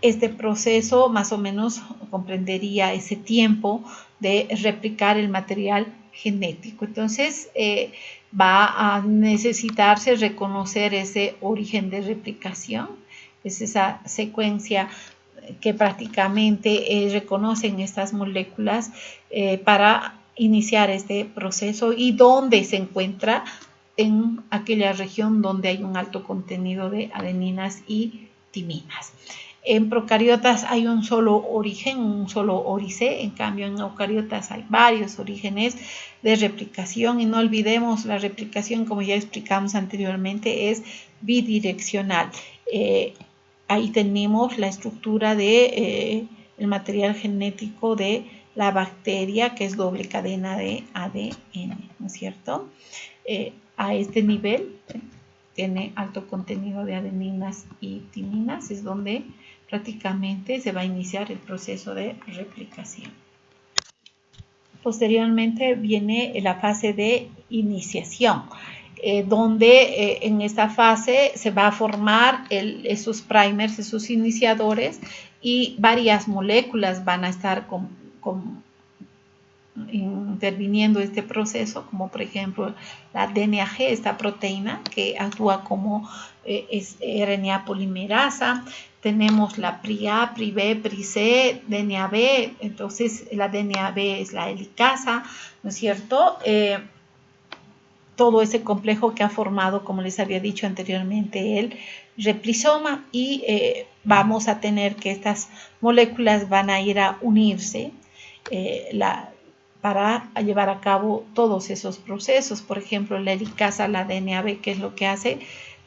este proceso más o menos comprendería ese tiempo de replicar el material genético. Entonces va a necesitarse reconocer ese origen de replicación, es esa secuencia que prácticamente reconocen estas moléculas para iniciar este proceso, y donde se encuentra en aquella región donde hay un alto contenido de adeninas y timinas. En procariotas hay un solo origen, un solo órice. En cambio, en eucariotas hay varios orígenes de replicación. Y no olvidemos, la replicación, como ya explicamos anteriormente, es bidireccional. Ahí tenemos la estructura de el material genético de la bacteria, que es doble cadena de ADN, ¿no es cierto? A este nivel tiene alto contenido de adeninas y timinas, es donde prácticamente se va a iniciar el proceso de replicación. Posteriormente viene la fase de iniciación, donde en esta fase se va a formar esos primers, esos iniciadores, y varias moléculas van a estar interviniendo este proceso, como por ejemplo la DNAG, esta proteína que actúa como RNA polimerasa. Tenemos la PRI-A, PRI-B, PRI-C, DNA-B, entonces la DNA-B es la helicasa, ¿no es cierto? Todo ese complejo que ha formado, como les había dicho anteriormente, el replisoma, y vamos a tener que estas moléculas van a ir a unirse para llevar a cabo todos esos procesos. Por ejemplo, la helicasa, la DNA-B, ¿qué es lo que hace?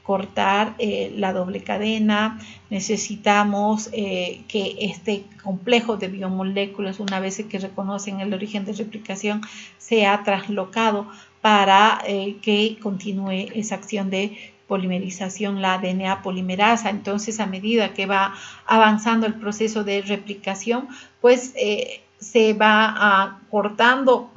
Cortar la doble cadena. Necesitamos que este complejo de biomoléculas, una vez que reconocen el origen de replicación, sea traslocado para que continúe esa acción de polimerización, la DNA polimerasa. Entonces, a medida que va avanzando el proceso de replicación, pues se va cortando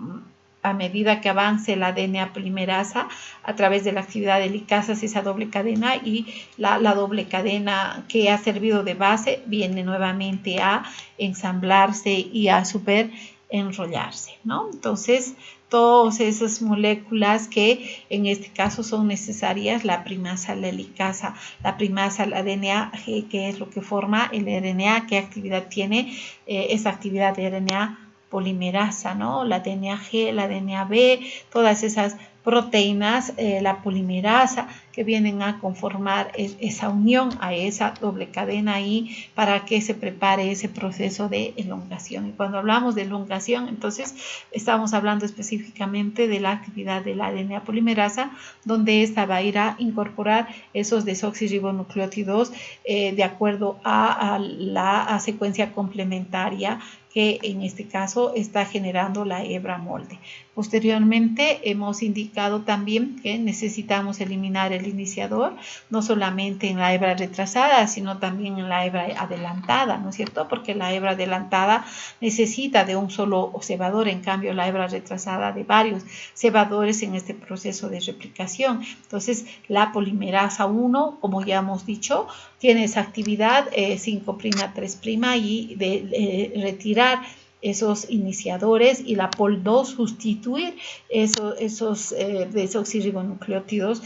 a medida que avance la DNA polimerasa a través de la actividad de helicasas, esa doble cadena, y la doble cadena que ha servido de base viene nuevamente a ensamblarse y a super enrollarse, ¿no? Entonces, todas esas moléculas que en este caso son necesarias, la primasa, la helicasa, la primasa, la DNA, que es lo que forma el RNA, qué actividad tiene esa actividad de RNA polimerasa, ¿no? La DNA-G, la DNA-B, todas esas proteínas, la polimerasa, que vienen a conformar esa unión a esa doble cadena ahí para que se prepare ese proceso de elongación. Y cuando hablamos de elongación, entonces estamos hablando específicamente de la actividad de la DNA polimerasa, donde esta va a ir a incorporar esos desoxirribonucleótidos de acuerdo a la secuencia complementaria que en este caso está generando la hebra molde. Posteriormente hemos indicado también que necesitamos eliminar el iniciador, no solamente en la hebra retrasada, sino también en la hebra adelantada, ¿no es cierto? Porque la hebra adelantada necesita de un solo cebador, en cambio la hebra retrasada de varios cebadores en este proceso de replicación. Entonces, la polimerasa 1, como ya hemos dicho, tiene esa actividad 5'3' y de retirar esos iniciadores, y la POL2 sustituir esos desoxirribonucleótidos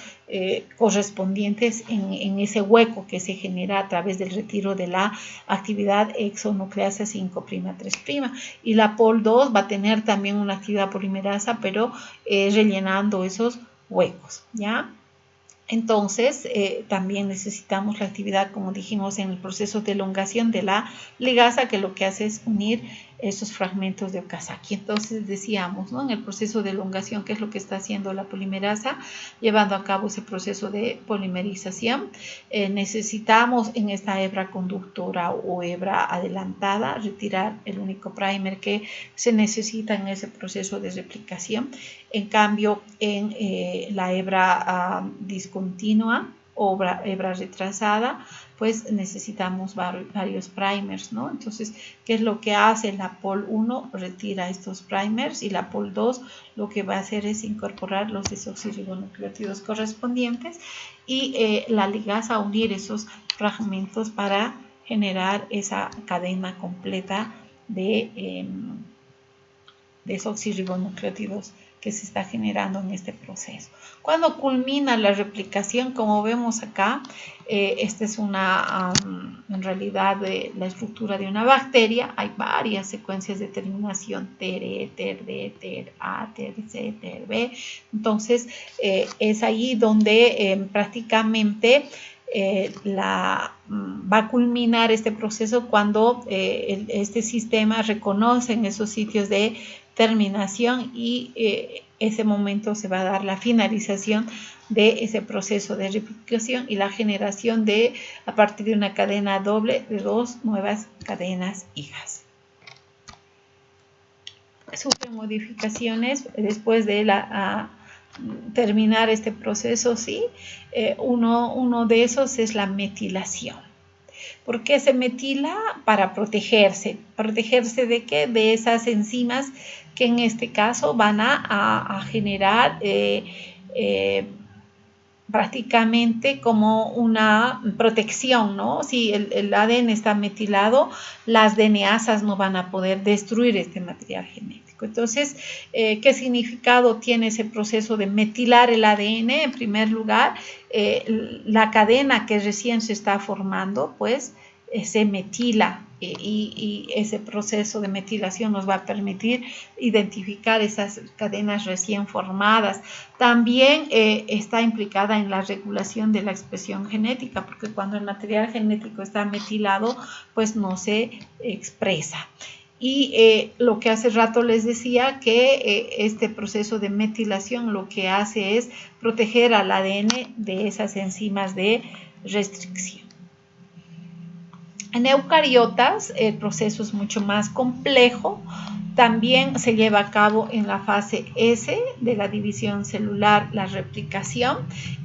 correspondientes en ese hueco que se genera a través del retiro de la actividad exonucleasa 5'3'. Y la POL2 va a tener también una actividad polimerasa, pero rellenando esos huecos, ¿ya? Entonces, también necesitamos la actividad, como dijimos, en el proceso de elongación de la ligasa, que lo que hace es unir esos fragmentos de Okazaki. Entonces, decíamos, ¿no? En el proceso de elongación, ¿qué es lo que está haciendo la polimerasa? Llevando a cabo ese proceso de polimerización. Necesitamos en esta hebra conductora o hebra adelantada retirar el único primer que se necesita en ese proceso de replicación. En cambio, en la hebra discontinua o hebra retrasada, pues necesitamos varios primers, ¿no? Entonces, ¿qué es lo que hace? La POL1 retira estos primers, y la POL2 lo que va a hacer es incorporar los desoxirribonucleótidos correspondientes, y la ligasa unir esos fragmentos para generar esa cadena completa de desoxirribonucleótidos que se está generando en este proceso. Cuando culmina la replicación, como vemos acá, esta es en realidad la estructura de una bacteria. Hay varias secuencias de terminación, TR, TRD, TRA, TRC, TRB. Entonces, es ahí donde prácticamente va a culminar este proceso cuando este sistema reconoce en esos sitios de terminación, y ese momento se va a dar la finalización de ese proceso de replicación y la generación a partir de una cadena doble, de dos nuevas cadenas hijas. Sufren modificaciones después de la terminar este proceso, ¿sí? Uno de esos es la metilación. ¿Por qué se metila? Para protegerse. ¿Protegerse de qué? De esas enzimas que en este caso van a generar prácticamente como una protección, ¿no? Si el ADN está metilado, las DNAsas no van a poder destruir este material genético. Entonces, ¿qué significado tiene ese proceso de metilar el ADN? En primer lugar, la cadena que recién se está formando, pues, se metila y ese proceso de metilación nos va a permitir identificar esas cadenas recién formadas. También está implicada en la regulación de la expresión genética, porque cuando el material genético está metilado, pues no se expresa. Y lo que hace rato les decía que este proceso de metilación lo que hace es proteger al ADN de esas enzimas de restricción. En eucariotas el proceso es mucho más complejo. También se lleva a cabo en la fase S de la división celular, la replicación,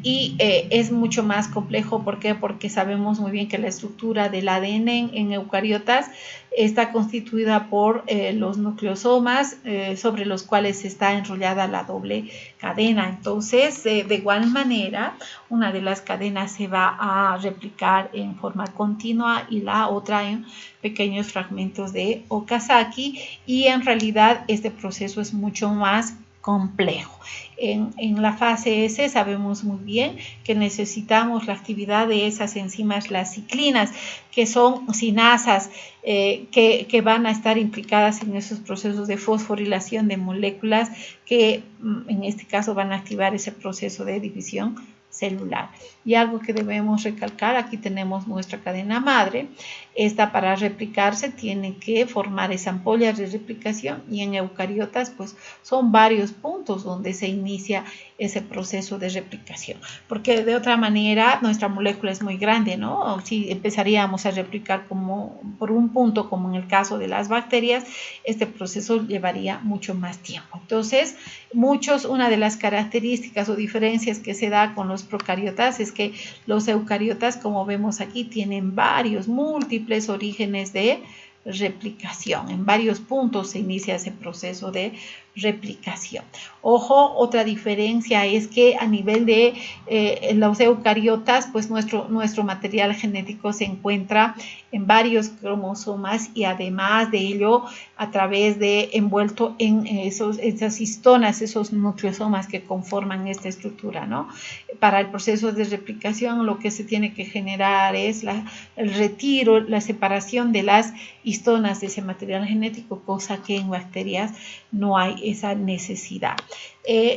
y es mucho más complejo. ¿Por qué? Porque sabemos muy bien que la estructura del ADN en eucariotas está constituida por los nucleosomas sobre los cuales está enrollada la doble cadena. Entonces, de igual manera, una de las cadenas se va a replicar en forma continua y la otra en pequeños fragmentos de Okazaki, y en realidad este proceso es mucho más complejo. En la fase S sabemos muy bien que necesitamos la actividad de esas enzimas, las ciclinas, que son sinasas que van a estar implicadas en esos procesos de fosforilación de moléculas que en este caso van a activar ese proceso de división celular. Y algo que debemos recalcar, aquí tenemos nuestra cadena madre. Esta, para replicarse, tiene que formar esa ampolla de replicación, y en eucariotas pues son varios puntos donde se inicia ese proceso de replicación, porque de otra manera nuestra molécula es muy grande, ¿no? Si empezaríamos a replicar como por un punto, como en el caso de las bacterias, este proceso llevaría mucho más tiempo. Entonces, una de las características o diferencias que se da con los procariotas es que los eucariotas, como vemos aquí, tienen múltiples orígenes de replicación. En varios puntos se inicia ese proceso de replicación. Ojo, otra diferencia es que a nivel de los eucariotas, pues nuestro material genético se encuentra en varios cromosomas, y además de ello a través de envuelto en esas histonas, esos nucleosomas que conforman esta estructura, ¿no? Para el proceso de replicación lo que se tiene que generar es el retiro, la separación de las histonas de ese material genético, cosa que en bacterias no hay esa necesidad.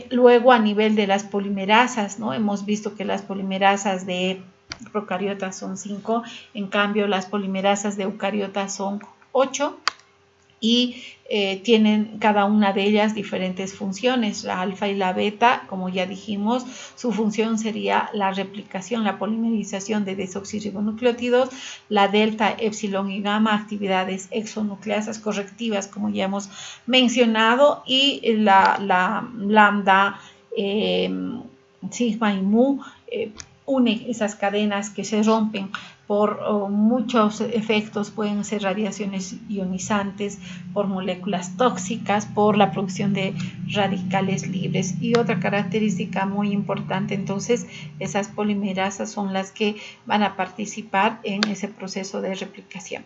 Luego, a nivel de las polimerasas, ¿no? Hemos visto que las polimerasas de procariotas son 5, en cambio las polimerasas de eucariotas son 8, y tienen cada una de ellas diferentes funciones. La alfa y la beta, como ya dijimos, su función sería la replicación, la polimerización de desoxirribonucleótidos. La delta, epsilon y gamma, actividades exonucleasas correctivas, como ya hemos mencionado, y la lambda, sigma y mu une esas cadenas que se rompen por muchos efectos. Pueden ser radiaciones ionizantes, por moléculas tóxicas, por la producción de radicales libres. Y otra característica muy importante, entonces, esas polimerasas son las que van a participar en ese proceso de replicación.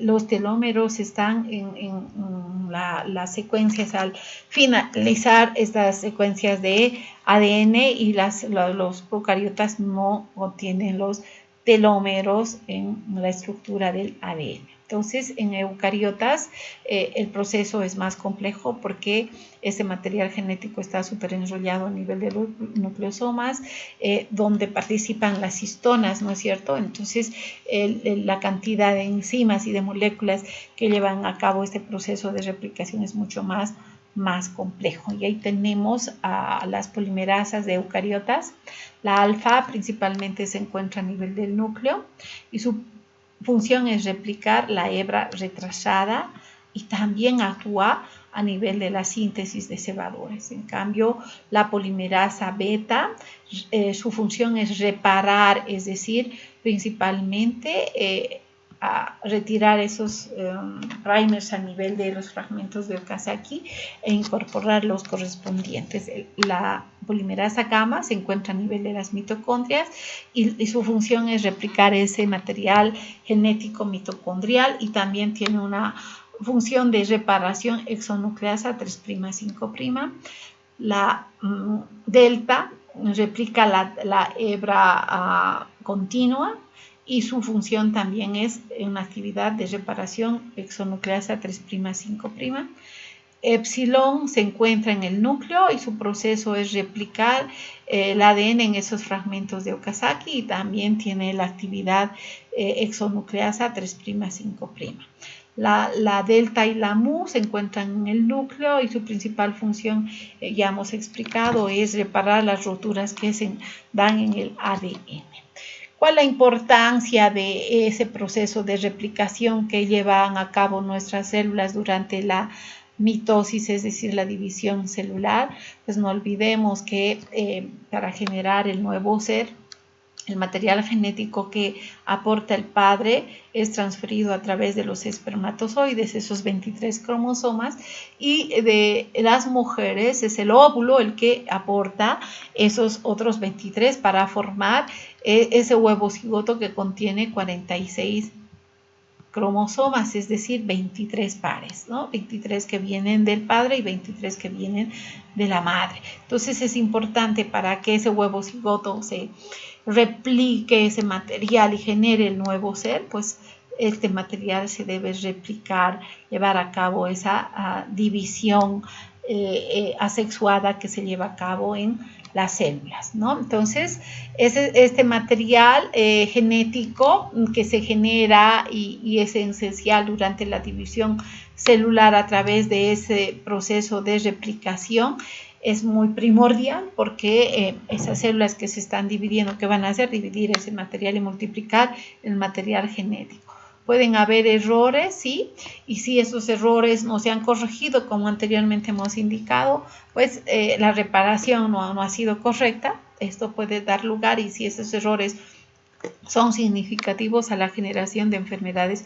Los telómeros están en las secuencias. Al finalizar estas secuencias de ADN, y los procariotas no contienen los telómeros en la estructura del ADN. Entonces, en eucariotas el proceso es más complejo porque ese material genético está súper enrollado a nivel de los nucleosomas, donde participan las histonas, ¿no es cierto? Entonces, la cantidad de enzimas y de moléculas que llevan a cabo este proceso de replicación es mucho más complejo. Y ahí tenemos a las polimerasas de eucariotas. La alfa principalmente se encuentra a nivel del núcleo, y su función es replicar la hebra retrasada, y también actúa a nivel de la síntesis de cebadores. En cambio, la polimerasa beta, su función es reparar, es decir, principalmente a retirar esos primers a nivel de los fragmentos de Okazaki e incorporar los correspondientes. La polimerasa gamma se encuentra a nivel de las mitocondrias y su función es replicar ese material genético mitocondrial, y también tiene una función de reparación exonucleasa 3'5'. La delta replica la hebra continua, y su función también es una actividad de reparación exonucleasa 3'5'. Epsilon se encuentra en el núcleo y su proceso es replicar el ADN en esos fragmentos de Okazaki, y también tiene la actividad exonucleasa 3'5'. La delta y la mu se encuentran en el núcleo y su principal función, ya hemos explicado, es reparar las roturas que se dan en el ADN. ¿Cuál es la importancia de ese proceso de replicación que llevan a cabo nuestras células durante la mitosis, es decir, la división celular? Pues no olvidemos que para generar el nuevo ser, el material genético que aporta el padre es transferido a través de los espermatozoides, esos 23 cromosomas, y de las mujeres es el óvulo el que aporta esos otros 23 para formar ese huevo cigoto que contiene 46 cromosomas, es decir, 23 pares, ¿no? 23 que vienen del padre y 23 que vienen de la madre. Entonces es importante, para que ese huevo cigoto se replique ese material y genere el nuevo ser, pues este material se debe replicar, llevar a cabo esa división asexuada que se lleva a cabo en las células, ¿no? Entonces, este material genético que se genera y es esencial durante la división celular a través de ese proceso de replicación es muy primordial, porque esas células que se están dividiendo, ¿qué van a hacer? Dividir ese material y multiplicar el material genético. Pueden haber errores, sí, y si esos errores no se han corregido como anteriormente hemos indicado, pues la reparación no ha sido correcta. Esto puede dar lugar, y si esos errores son significativos, a la generación de enfermedades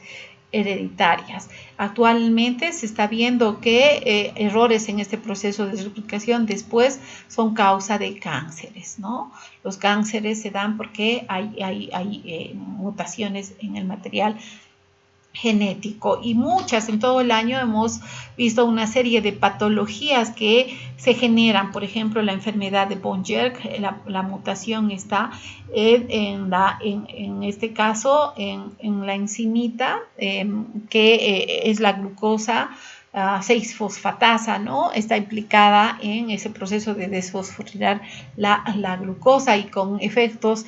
hereditarias. Actualmente se está viendo que errores en este proceso de replicación después son causa de cánceres, ¿no? Los cánceres se dan porque hay mutaciones en el material genético, y muchas en todo el año hemos visto una serie de patologías que se generan. Por ejemplo, la enfermedad de Von-Jerk, la mutación está en este caso en la enzimita que es la glucosa 6-fosfatasa, ¿no? Está implicada en ese proceso de desfosforilar la glucosa, y con efectos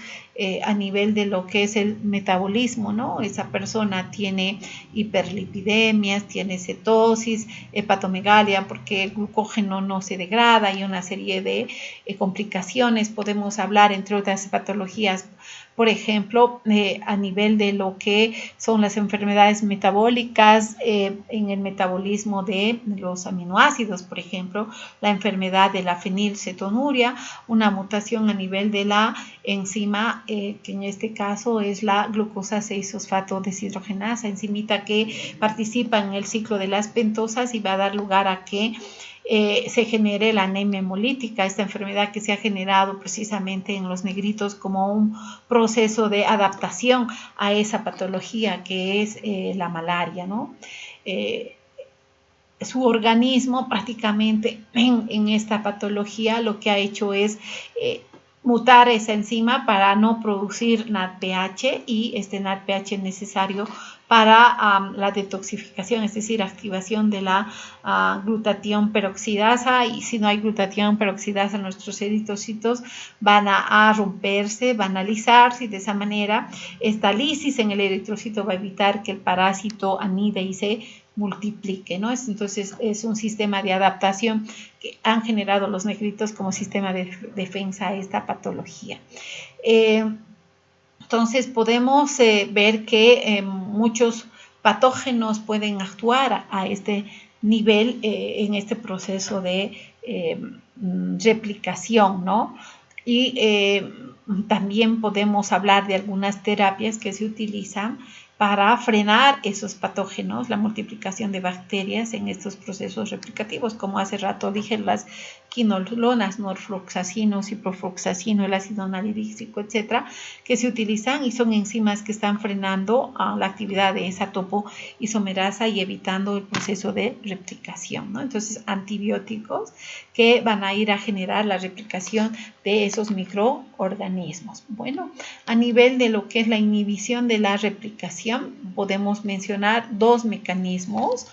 a nivel de lo que es el metabolismo, ¿no? Esa persona tiene hiperlipidemias, tiene cetosis, hepatomegalia, porque el glucógeno no se degrada, y una serie de complicaciones. Podemos hablar, entre otras patologías, por ejemplo, a nivel de lo que son las enfermedades metabólicas en el metabolismo de los aminoácidos, por ejemplo, la enfermedad de la fenilcetonuria, una mutación a nivel de la enzima, que en este caso es la glucosa 6-fosfato deshidrogenasa, enzimita que participa en el ciclo de las pentosas y va a dar lugar a que se genere la anemia hemolítica, esta enfermedad que se ha generado precisamente en los negritos como un proceso de adaptación a esa patología que es la malaria, ¿no? Su organismo prácticamente en esta patología lo que ha hecho es mutar esa enzima para no producir NADPH, y este NADPH es necesario para la detoxificación, es decir, activación de la glutatión peroxidasa, y si no hay glutatión peroxidasa, nuestros eritrocitos van a romperse, van a alisarse, y de esa manera esta lisis en el eritrocito va a evitar que el parásito anide y se multiplique, ¿no? Entonces es un sistema de adaptación que han generado los negritos como sistema de defensa a esta patología. Entonces podemos ver que muchos patógenos pueden actuar a este nivel en este proceso de replicación, ¿no? Y también podemos hablar de algunas terapias que se utilizan para frenar esos patógenos, la multiplicación de bacterias en estos procesos replicativos, como hace rato dije, las quinolonas, norfloxacino, ciprofloxacino, el ácido nalidíxico, etcétera, que se utilizan y son enzimas que están frenando la actividad de esa topoisomerasa y evitando el proceso de replicación, ¿no? Entonces, antibióticos que van a ir a generar la replicación de esos microorganismos. Bueno, a nivel de lo que es la inhibición de la replicación, podemos mencionar dos mecanismos,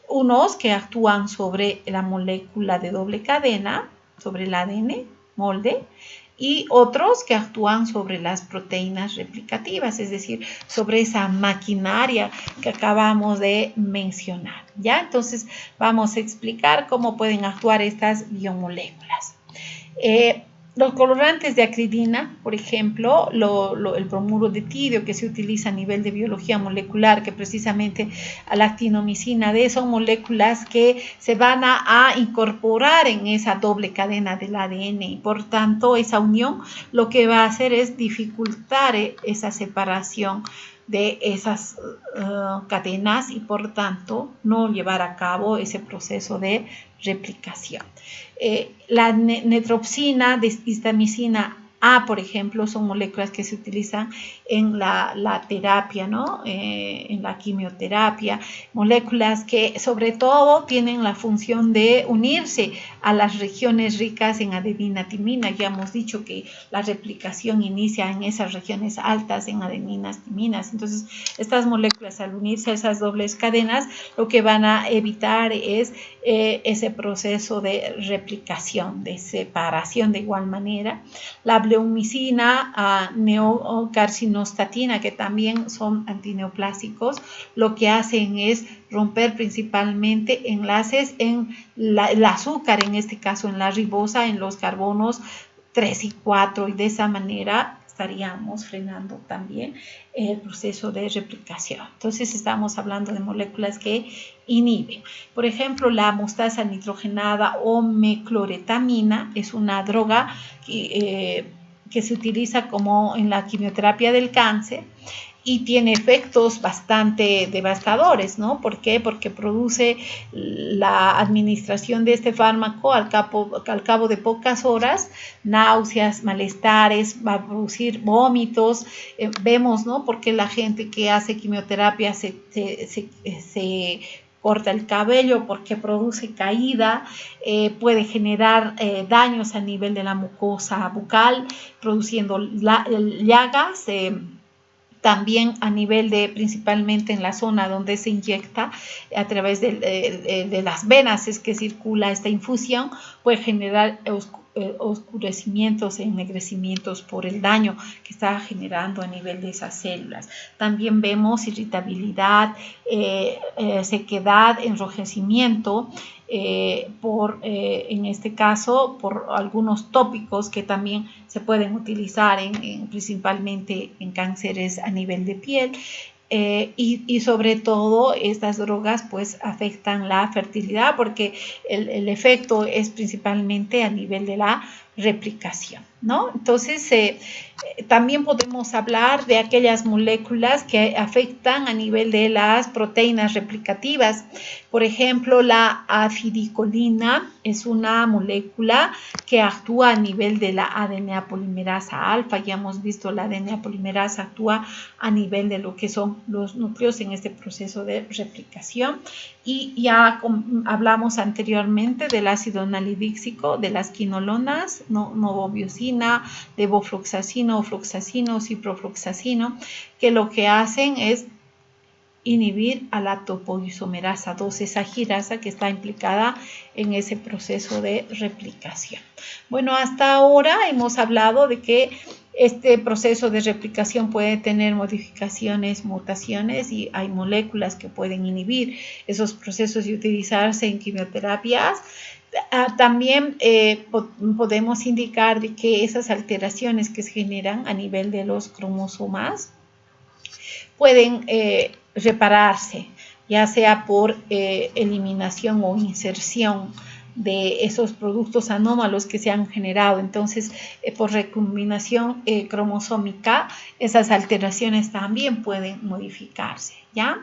unos que actúan sobre la molécula de doble cadena, sobre el ADN molde, y otros que actúan sobre las proteínas replicativas, es decir, sobre esa maquinaria que acabamos de mencionar, ¿ya? Entonces, vamos a explicar cómo pueden actuar estas biomoléculas. Los colorantes de acridina, por ejemplo, el bromuro de tidio que se utiliza a nivel de biología molecular, que precisamente a la actinomicina D, son moléculas que se van a incorporar en esa doble cadena del ADN y por tanto esa unión lo que va a hacer es dificultar esa separación de esas cadenas y por tanto no llevar a cabo ese proceso de replicación. La netropsina, deshistamicina A, por ejemplo, son moléculas que se utilizan en la terapia, ¿no? En la quimioterapia, moléculas que sobre todo tienen la función de unirse a las regiones ricas en adenina timina. Ya hemos dicho que la replicación inicia en esas regiones altas en adeninas timinas. Entonces, estas moléculas al unirse a esas dobles cadenas, lo que van a evitar es ese proceso de replicación, de separación de igual manera. La bleumicina, neocarcinostatina, que también son antineoplásicos, lo que hacen es romper principalmente enlaces en el azúcar, en este caso en la ribosa, en los carbonos 3 y 4, y de esa manera estaríamos frenando también el proceso de replicación. Entonces estamos hablando de moléculas que inhiben. Por ejemplo, la mostaza nitrogenada o mecloretamina es una droga que se utiliza como en la quimioterapia del cáncer y tiene efectos bastante devastadores, ¿no? ¿Por qué? Porque produce la administración de este fármaco al cabo de pocas horas, náuseas, malestares, va a producir vómitos. Vemos, ¿no? Porque la gente que hace quimioterapia se corta el cabello porque produce caída, puede generar daños a nivel de la mucosa bucal, produciendo llagas, también a nivel de, principalmente en la zona donde se inyecta, a través de las venas es que circula esta infusión, puede generar oscurecimientos, ennegrecimientos por el daño que está generando a nivel de esas células. También vemos irritabilidad, sequedad, enrojecimiento, en este caso por algunos tópicos que también se pueden utilizar principalmente en cánceres a nivel de piel. Y sobre todo estas drogas pues afectan la fertilidad porque el efecto es principalmente a nivel de la replicación, ¿no? Entonces, también podemos hablar de aquellas moléculas que afectan a nivel de las proteínas replicativas. Por ejemplo, la acidicolina es una molécula que actúa a nivel de la ADN polimerasa alfa. Ya hemos visto la ADN polimerasa actúa a nivel de lo que son los núcleos en este proceso de replicación. Y ya hablamos anteriormente del ácido nalidíxico, de las quinolonas, novobiosina, levofloxacino, ofloxacino, ciprofloxacino, que lo que hacen es inhibir a la topoisomerasa 2, esa girasa que está implicada en ese proceso de replicación. Bueno, hasta ahora hemos hablado de que este proceso de replicación puede tener modificaciones, mutaciones, y hay moléculas que pueden inhibir esos procesos y utilizarse en quimioterapias. También podemos indicar de que esas alteraciones que se generan a nivel de los cromosomas pueden repararse. ya sea por eliminación o inserción de esos productos anómalos que se han generado. Entonces, por recombinación cromosómica, esas alteraciones también pueden modificarse, ¿ya?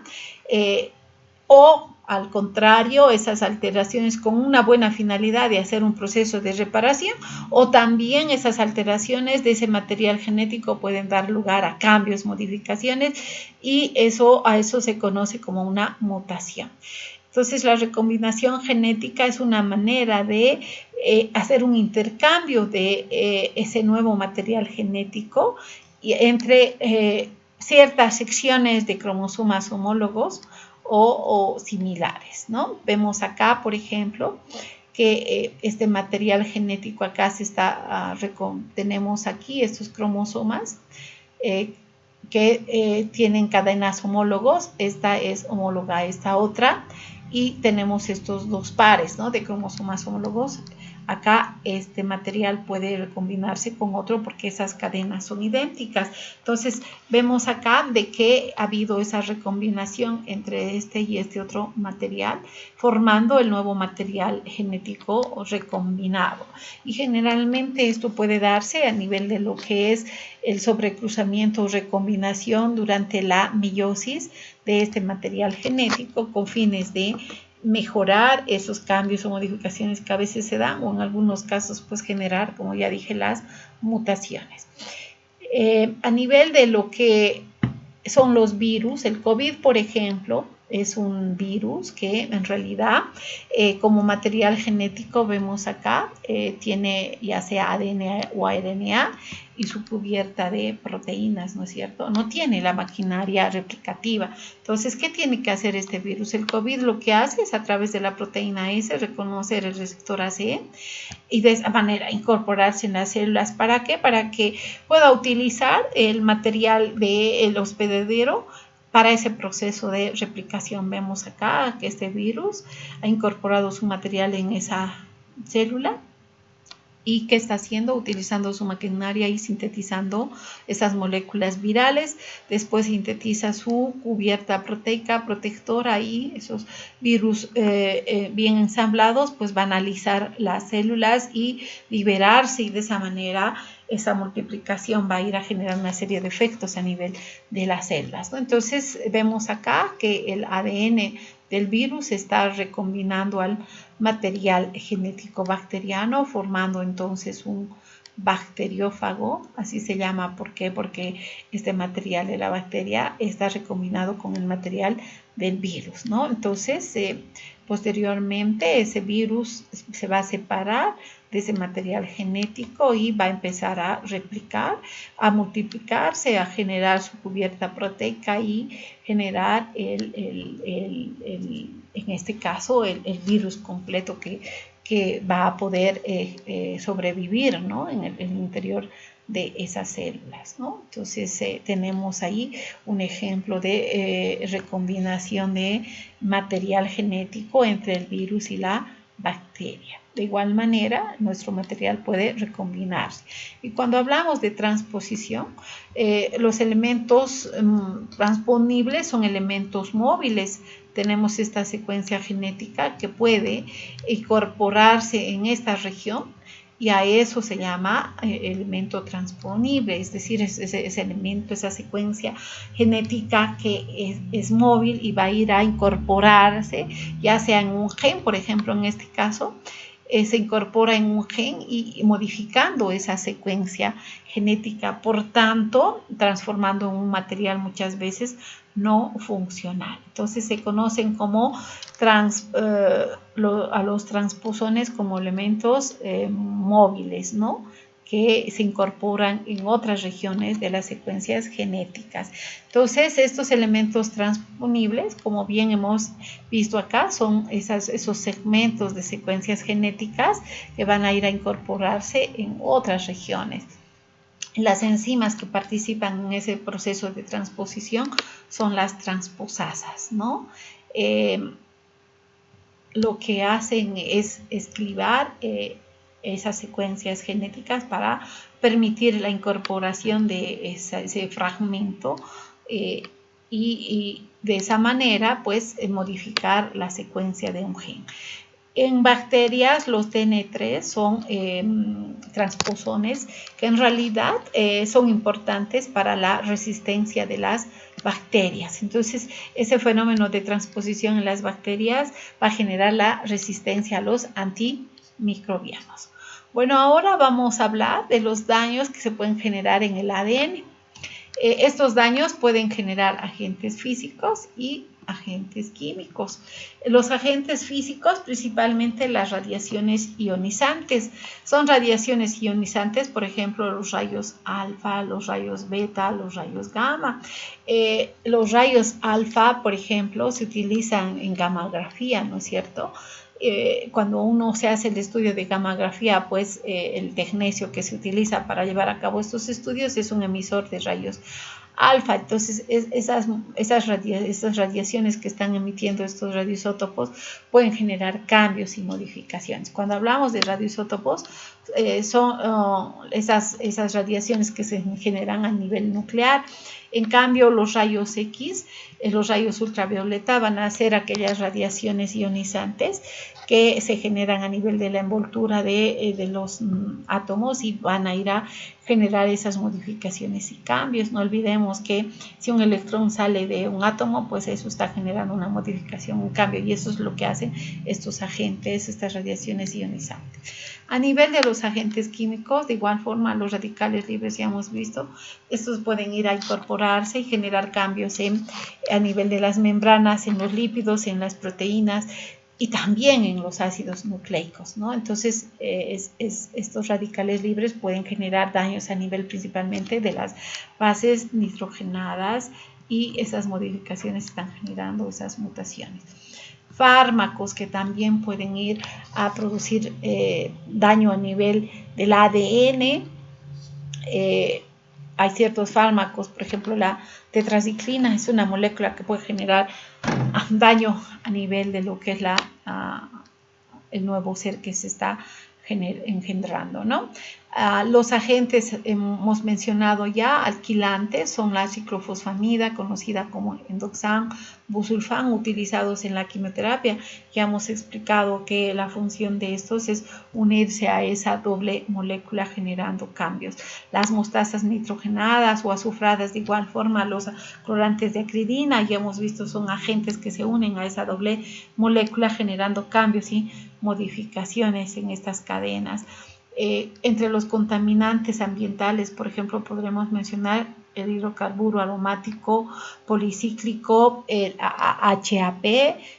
O al contrario, esas alteraciones con una buena finalidad de hacer un proceso de reparación, o también esas alteraciones de ese material genético pueden dar lugar a cambios, modificaciones, y a eso se conoce como una mutación. Entonces, la recombinación genética es una manera de hacer un intercambio de ese nuevo material genético entre ciertas secciones de cromosomas homólogos o similares, ¿no? Vemos acá, por ejemplo, que este material genético acá tenemos aquí estos cromosomas que tienen cadenas homólogos. Esta es homóloga a esta otra, y tenemos estos dos pares, ¿no?, de cromosomas homólogos. Acá este material puede recombinarse con otro porque esas cadenas son idénticas. Entonces vemos acá de que ha habido esa recombinación entre este y este otro material, formando el nuevo material genético recombinado. Y generalmente esto puede darse a nivel de lo que es el sobrecruzamiento o recombinación durante la meiosis de este material genético con fines de mejorar esos cambios o modificaciones que a veces se dan, o en algunos casos pues generar, como ya dije, las mutaciones. A nivel de lo que son los virus, el COVID, por ejemplo, es un virus que en realidad como material genético vemos acá, tiene ya sea ADN o RNA y su cubierta de proteínas, ¿no es cierto? No tiene la maquinaria replicativa. Entonces, ¿qué tiene que hacer este virus? El COVID lo que hace es, a través de la proteína S, reconocer el receptor ACE y de esa manera incorporarse en las células. ¿Para qué? Para que pueda utilizar el material del hospedadero para ese proceso de replicación. Vemos acá que este virus ha incorporado su material en esa célula. ¿Y qué está haciendo? Utilizando su maquinaria y sintetizando esas moléculas virales. Después sintetiza su cubierta proteica protectora, y esos virus bien ensamblados pues van a alisar las células y liberarse, y de esa manera esa multiplicación va a ir a generar una serie de efectos a nivel de las células, ¿no? Entonces vemos acá que el ADN del virus está recombinando al material genético bacteriano, formando entonces un bacteriófago, así se llama. ¿Por qué? Porque este material de la bacteria está recombinado con el material del virus, ¿no? Entonces, posteriormente ese virus se va a separar de ese material genético y va a empezar a replicar, a multiplicarse, a generar su cubierta proteica y generar en este caso el virus completo que va a poder sobrevivir, ¿no?, en el interior de esas células, ¿no? Entonces tenemos ahí un ejemplo de recombinación de material genético entre el virus y la bacteria. De igual manera, nuestro material puede recombinarse. Y cuando hablamos de transposición, los elementos transponibles son elementos móviles. Tenemos esta secuencia genética que puede incorporarse en esta región, y a eso se llama elemento transponible, es decir, ese elemento, esa secuencia genética que es móvil y va a ir a incorporarse, ya sea en un gen, por ejemplo, en este caso, se incorpora en un gen y modificando esa secuencia genética, por tanto, transformando en un material muchas veces no funcional. Entonces se conocen como a los transposones como elementos móviles, ¿no?, que se incorporan en otras regiones de las secuencias genéticas. Entonces, estos elementos transponibles, como bien hemos visto acá, son esos segmentos de secuencias genéticas que van a ir a incorporarse en otras regiones. Las enzimas que participan en ese proceso de transposición son las transposasas, ¿no? Lo que hacen es escribar esas secuencias genéticas para permitir la incorporación de ese fragmento y de esa manera pues modificar la secuencia de un gen. En bacterias los TN3 son transposones que en realidad son importantes para la resistencia de las bacterias. Entonces, ese fenómeno de transposición en las bacterias va a generar la resistencia a los antimicrobianos. Bueno, ahora vamos a hablar de los daños que se pueden generar en el ADN. Estos daños pueden generar agentes físicos y agentes químicos. Los agentes físicos, principalmente las radiaciones ionizantes. Son radiaciones ionizantes, por ejemplo, los rayos alfa, los rayos beta, los rayos gamma. Los rayos alfa, por ejemplo, se utilizan en gamografía, ¿no es cierto? Cuando uno se hace el estudio de gamografía, pues el tecnecio que se utiliza para llevar a cabo estos estudios es un emisor de rayos alfa. Entonces esas radiaciones que están emitiendo estos radioisótopos pueden generar cambios y modificaciones. Cuando hablamos de radioisótopos, son esas radiaciones que se generan a nivel nuclear. En cambio, los rayos X, los rayos ultravioleta van a ser aquellas radiaciones ionizantes que se generan a nivel de la envoltura de los átomos y van a ir a generar esas modificaciones y cambios. No olvidemos que si un electrón sale de un átomo, pues eso está generando una modificación, un cambio, y eso es lo que hacen estos agentes, estas radiaciones ionizantes. A nivel de los agentes químicos, de igual forma, los radicales libres ya hemos visto, estos pueden ir a incorporarse y generar cambios a nivel de las membranas, en los lípidos, en las proteínas y también en los ácidos nucleicos, ¿no? Entonces, estos radicales libres pueden generar daños a nivel principalmente de las bases nitrogenadas y esas modificaciones están generando esas mutaciones. Fármacos que también pueden ir a producir daño a nivel del ADN. Hay ciertos fármacos, por ejemplo la tetraciclina es una molécula que puede generar daño a nivel de lo que es el nuevo ser que se está engendrando, ¿no? Los agentes hemos mencionado ya, alquilantes, son la ciclofosfamida, conocida como endoxan, busulfán, utilizados en la quimioterapia. Ya hemos explicado que la función de estos es unirse a esa doble molécula generando cambios. Las mostazas nitrogenadas o azufradas, de igual forma, los clorantes de acridina, ya hemos visto, son agentes que se unen a esa doble molécula generando cambios y modificaciones en estas cadenas. Entre los contaminantes ambientales, por ejemplo, podremos mencionar el hidrocarburo aromático policíclico, el HAP,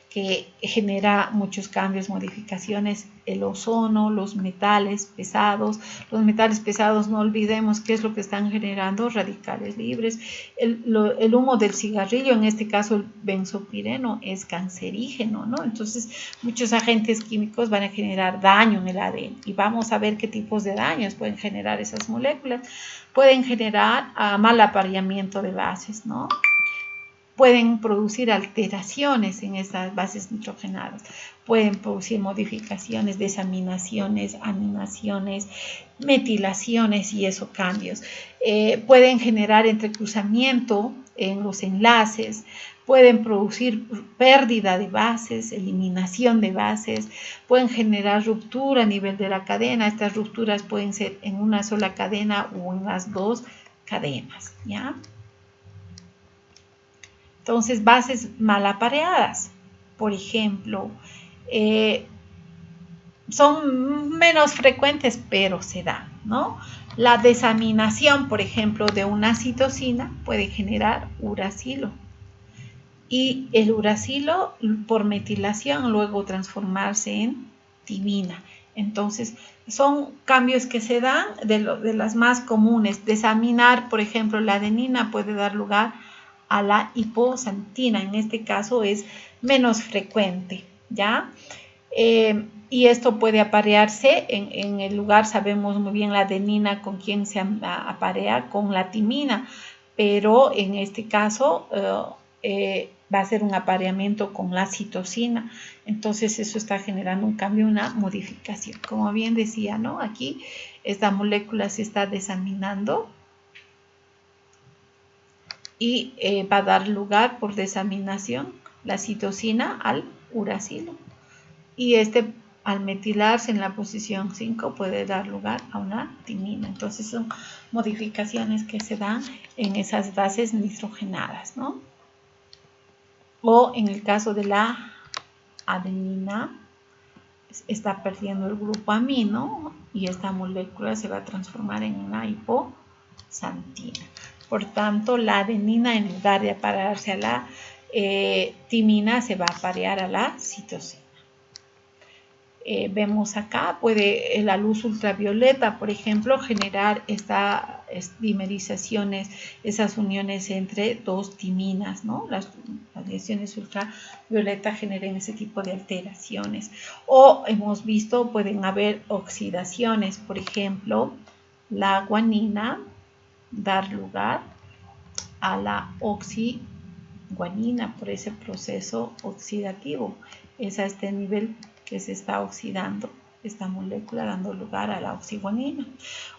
que genera muchos cambios, modificaciones, el ozono, los metales pesados. Los metales pesados, no olvidemos qué es lo que están generando, radicales libres. El humo del cigarrillo, en este caso el benzopireno, es cancerígeno, ¿no? Entonces, muchos agentes químicos van a generar daño en el ADN y vamos a ver qué tipos de daños pueden generar esas moléculas. Pueden generar mal apareamiento de bases, ¿no? Pueden producir alteraciones en estas bases nitrogenadas, pueden producir modificaciones, desaminaciones, aminaciones, metilaciones y eso cambios. Pueden generar entrecruzamiento en los enlaces, pueden producir pérdida de bases, eliminación de bases, pueden generar ruptura a nivel de la cadena. Estas rupturas pueden ser en una sola cadena o en las dos cadenas, ¿ya? Entonces, bases mal apareadas, por ejemplo, son menos frecuentes, pero se dan, ¿no? La desaminación, por ejemplo, de una citosina puede generar uracilo. Y el uracilo, por metilación, luego transformarse en timina. Entonces, son cambios que se dan de las más comunes. Desaminar, por ejemplo, la adenina puede dar lugar a la hiposantina. En este caso es menos frecuente, ¿ya? Y esto puede aparearse en el lugar, sabemos muy bien la adenina con quién se aparea, con la timina, pero en este caso va a ser un apareamiento con la citosina. Entonces eso está generando un cambio, una modificación. Como bien decía, ¿no? Aquí esta molécula se está desaminando. y va a dar lugar por desaminación la citosina al uracilo. Y al metilarse en la posición 5 puede dar lugar a una timina. Entonces son modificaciones que se dan en esas bases nitrogenadas, ¿no? O en el caso de la adenina, está perdiendo el grupo amino y esta molécula se va a transformar en una hipoxantina. Por tanto, la adenina, en lugar de aparearse a la timina, se va a aparear a la citosina. Vemos acá, puede la luz ultravioleta, por ejemplo, generar estas dimerizaciones, esas uniones entre dos timinas, ¿no? Las radiaciones ultravioleta generan ese tipo de alteraciones. O hemos visto, pueden haber oxidaciones, por ejemplo, la guanina dar lugar a la oxiguanina por ese proceso oxidativo. Es a este nivel que se está oxidando esta molécula, dando lugar a la oxiguanina.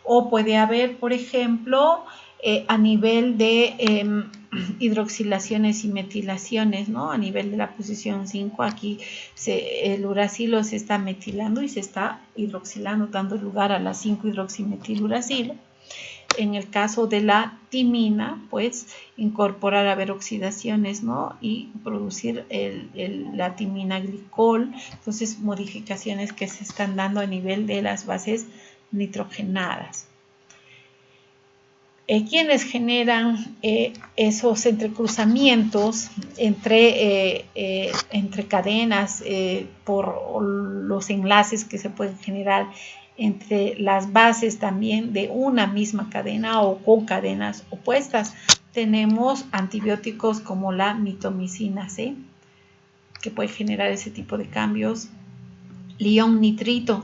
O puede haber, por ejemplo, a nivel de hidroxilaciones y metilaciones, ¿no? A nivel de la posición 5, aquí el uracilo se está metilando y se está hidroxilando, dando lugar a la 5-hidroximetiluracilo. En el caso de la timina, pues incorporar a ver oxidaciones, ¿no? Y producir la timina glicol. Entonces, modificaciones que se están dando a nivel de las bases nitrogenadas. Quienes generan esos entrecruzamientos entre cadenas por los enlaces que se pueden generar entre las bases también de una misma cadena o con cadenas opuestas. Tenemos antibióticos como la mitomicina C, que puede generar ese tipo de cambios. Lión nitrito,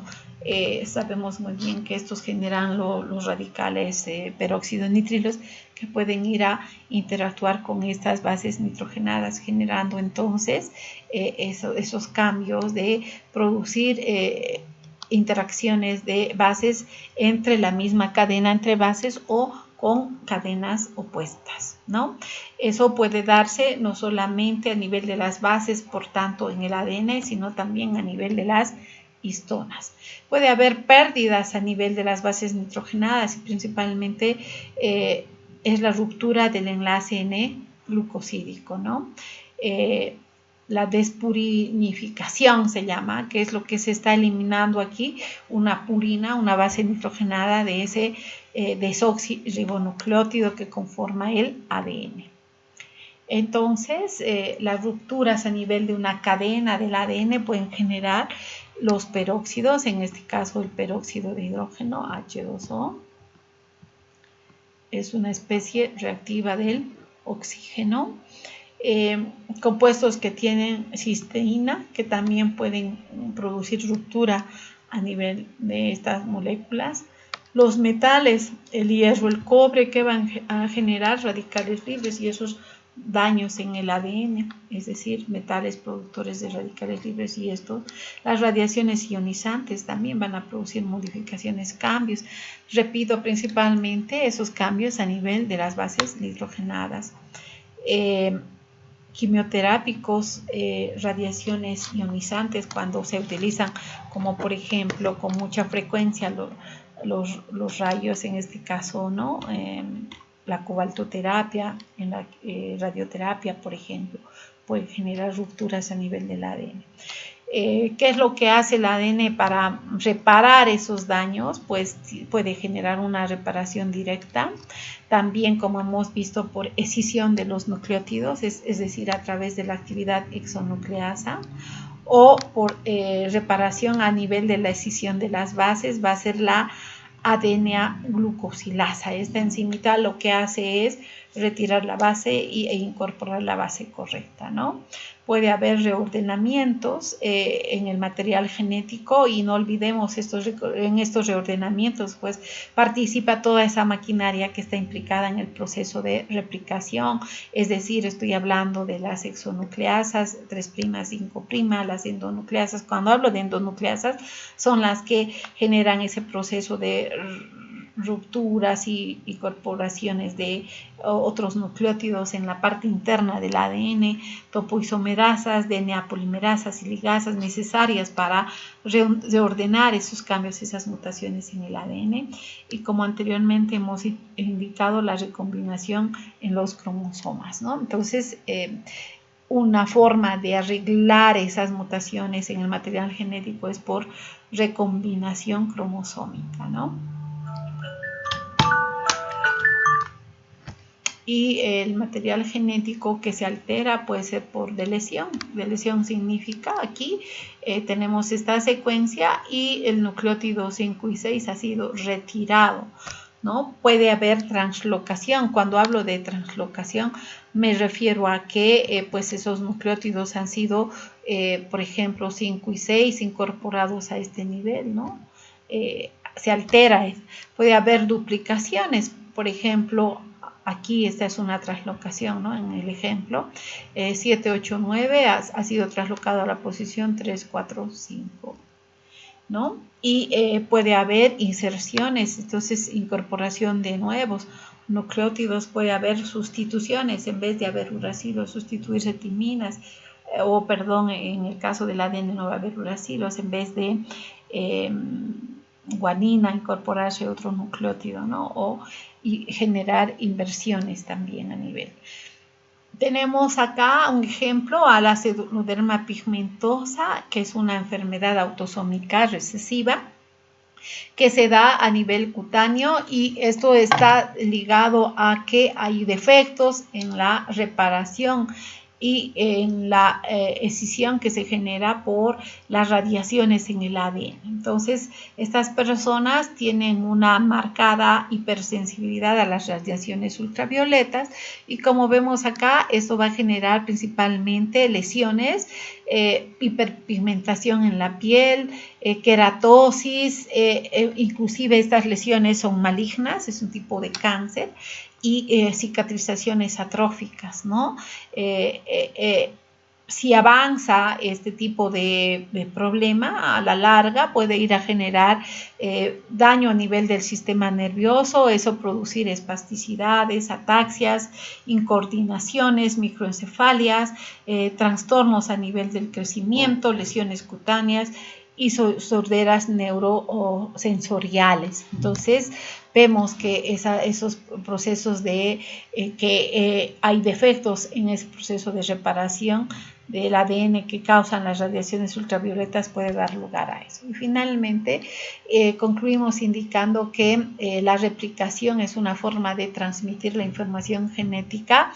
sabemos muy bien que estos generan los radicales peróxido nitrilos que pueden ir a interactuar con estas bases nitrogenadas, generando entonces esos cambios de producir interacciones de bases entre la misma cadena, entre bases o con cadenas opuestas, ¿no? Eso puede darse no solamente a nivel de las bases, por tanto en el ADN, sino también a nivel de las histonas. Puede haber pérdidas a nivel de las bases nitrogenadas y principalmente es la ruptura del enlace N-glucosídico, ¿no? La despurinificación se llama, que es lo que se está eliminando aquí, una purina, una base nitrogenada de ese desoxirribonucleótido que conforma el ADN. Entonces, las rupturas a nivel de una cadena del ADN pueden generar los peróxidos, en este caso el peróxido de hidrógeno, H2O, es una especie reactiva del oxígeno. Compuestos que tienen cisteína, que también pueden producir ruptura a nivel de estas moléculas. Los metales, el hierro, el cobre, que van a generar radicales libres y esos daños en el ADN, es decir, metales productores de radicales libres y estos. Las radiaciones ionizantes también van a producir modificaciones, cambios. Repito, principalmente esos cambios a nivel de las bases nitrogenadas. Quimioterápicos, radiaciones ionizantes cuando se utilizan, como por ejemplo con mucha frecuencia los rayos, en este caso, ¿no? La cobaltoterapia, en la radioterapia, por ejemplo, puede generar rupturas a nivel del ADN. ¿Qué es lo que hace el ADN para reparar esos daños? Pues puede generar una reparación directa. También, como hemos visto, por escisión de los nucleótidos, es decir, a través de la actividad exonucleasa, o por reparación a nivel de la escisión de las bases, va a ser la ADN glucosilasa. Esta enzimita lo que hace es retirar la base e incorporar la base correcta, ¿no? Puede haber reordenamientos en el material genético y no olvidemos en estos reordenamientos, pues participa toda esa maquinaria que está implicada en el proceso de replicación, es decir, estoy hablando de las exonucleasas 3', 5', las endonucleasas. Cuando hablo de endonucleasas, son las que generan ese proceso de rupturas y incorporaciones de otros nucleótidos en la parte interna del ADN, topoisomerasas, DNA polimerasas y ligasas necesarias para reordenar esos cambios, esas mutaciones en el ADN. Y como anteriormente hemos indicado, la recombinación en los cromosomas, ¿no? Entonces, una forma de arreglar esas mutaciones en el material genético es por recombinación cromosómica, ¿no? Y el material genético que se altera puede ser por delesión. Delesión significa aquí tenemos esta secuencia y el nucleótido 5 y 6 ha sido retirado, ¿no? Puede haber translocación. Cuando hablo de translocación me refiero a que pues esos nucleótidos han sido, por ejemplo, 5 y 6 incorporados a este nivel, ¿no? Se altera. Puede haber duplicaciones, por ejemplo, aquí esta es una translocación, ¿no? En el ejemplo, 7, 8, 9 ha sido traslocado a la posición 3, 4, 5, ¿no? Y puede haber inserciones, entonces incorporación de nuevos nucleótidos, puede haber sustituciones, en vez de haber uracilos, sustituirse timinas, o perdón, en el caso del ADN no va a haber uracilos, en vez de guanina incorporarse otro nucleótido, ¿no? Y generar inversiones también a nivel. Tenemos acá un ejemplo a la pseudoderma pigmentosa, que es una enfermedad autosómica recesiva que se da a nivel cutáneo, y esto está ligado a que hay defectos en la reparación y en la escisión que se genera por las radiaciones en el ADN. Entonces, estas personas tienen una marcada hipersensibilidad a las radiaciones ultravioletas, y como vemos acá, esto va a generar principalmente lesiones, hiperpigmentación en la piel, queratosis, inclusive estas lesiones son malignas, es un tipo de cáncer, y cicatrizaciones atróficas, ¿no? Si avanza este tipo de problema, a la larga puede ir a generar daño a nivel del sistema nervioso, eso producir espasticidades, ataxias, incoordinaciones, microencefalias, trastornos a nivel del crecimiento, lesiones cutáneas y sorderas neurosensoriales. Entonces, vemos que esos procesos de que hay defectos en ese proceso de reparación del ADN que causan las radiaciones ultravioletas puede dar lugar a eso. Y finalmente concluimos indicando que la replicación es una forma de transmitir la información genética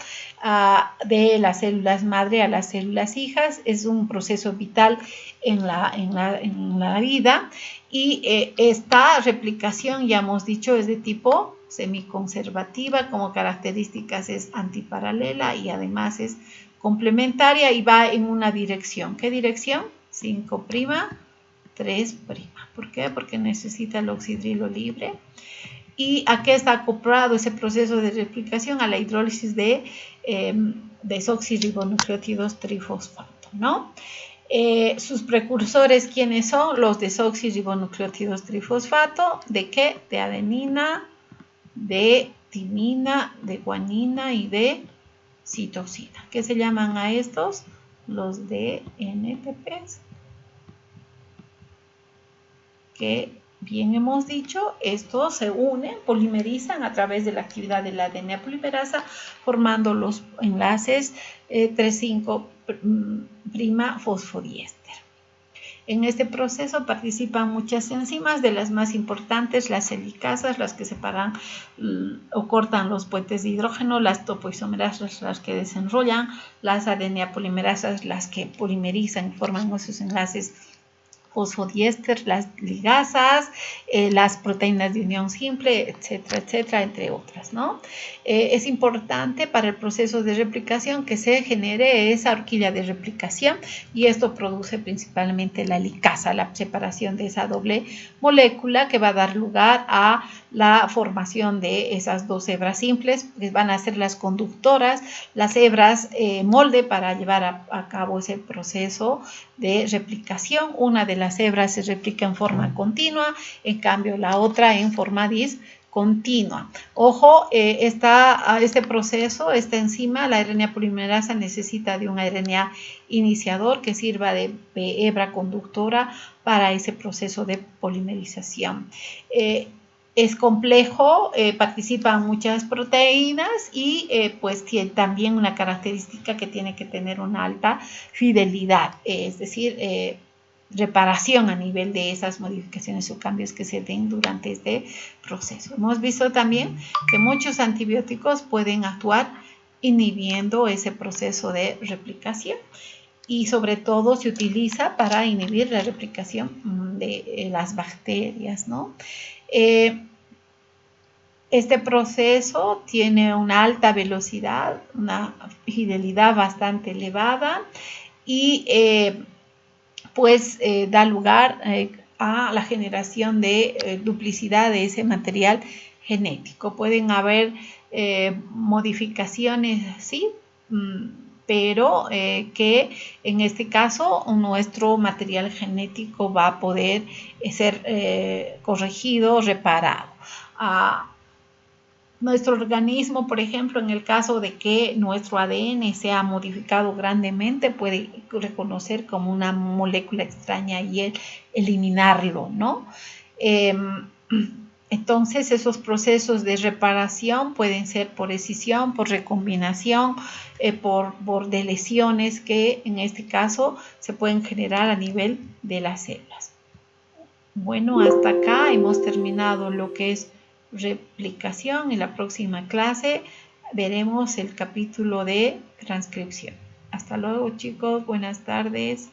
de las células madre a las células hijas. Es un proceso vital en la vida, y esta replicación, ya hemos dicho, es de tipo semiconservativa, como características es antiparalela y además es complementaria y va en una dirección. ¿Qué dirección? 5', 3'. ¿Por qué? Porque necesita el oxidrilo libre. ¿Y a qué está acoplado ese proceso de replicación? A la hidrólisis de desoxirribonucleótidos trifosfato, ¿no? Sus precursores, ¿quiénes son? Los desoxirribonucleótidos trifosfato, ¿de qué? De adenina, de timina, de guanina y de citoxina. ¿Qué se llaman a estos? Los DNTPs. Que bien hemos dicho, estos se unen, polimerizan a través de la actividad de la ADN polimerasa, formando los enlaces 3,5' fosfodiéster. En este proceso participan muchas enzimas, de las más importantes las helicasas, las que separan o cortan los puentes de hidrógeno, las topoisomerasas, las que desenrollan, las ADN polimerasas, las que polimerizan y forman esos enlaces fosfodiéster, las ligasas, las proteínas de unión simple, etcétera, etcétera, entre otras, ¿no? Es importante para el proceso de replicación que se genere esa horquilla de replicación, y esto produce principalmente la helicasa, la separación de esa doble molécula que va a dar lugar a la formación de esas dos hebras simples, que van a ser las conductoras, las hebras molde para llevar a cabo ese proceso de replicación. Una de las hebras se replica en forma continua, en cambio la otra en forma continua. Ojo, este proceso, esta enzima, la RNA polimerasa, necesita de un RNA iniciador que sirva de hebra conductora para ese proceso de polimerización. Es complejo, participan muchas proteínas y pues tiene también una característica que tiene que tener una alta fidelidad, es decir, reparación a nivel de esas modificaciones o cambios que se den durante este proceso. Hemos visto también que muchos antibióticos pueden actuar inhibiendo ese proceso de replicación y sobre todo se utiliza para inhibir la replicación de las bacterias, ¿no? Este proceso tiene una alta velocidad, una fidelidad bastante elevada y pues da lugar a la generación de duplicidad de ese material genético. Pueden haber modificaciones, sí, pero que en este caso nuestro material genético va a poder ser corregido, reparado. Nuestro organismo, por ejemplo, en el caso de que nuestro ADN sea modificado grandemente, puede reconocer como una molécula extraña y eliminarlo, ¿no? Entonces, esos procesos de reparación pueden ser por escisión, por recombinación, por deleciones que en este caso se pueden generar a nivel de las células. Bueno, hasta acá hemos terminado lo que es replicación. En la próxima clase veremos el capítulo de transcripción. Hasta luego, chicos. Buenas tardes.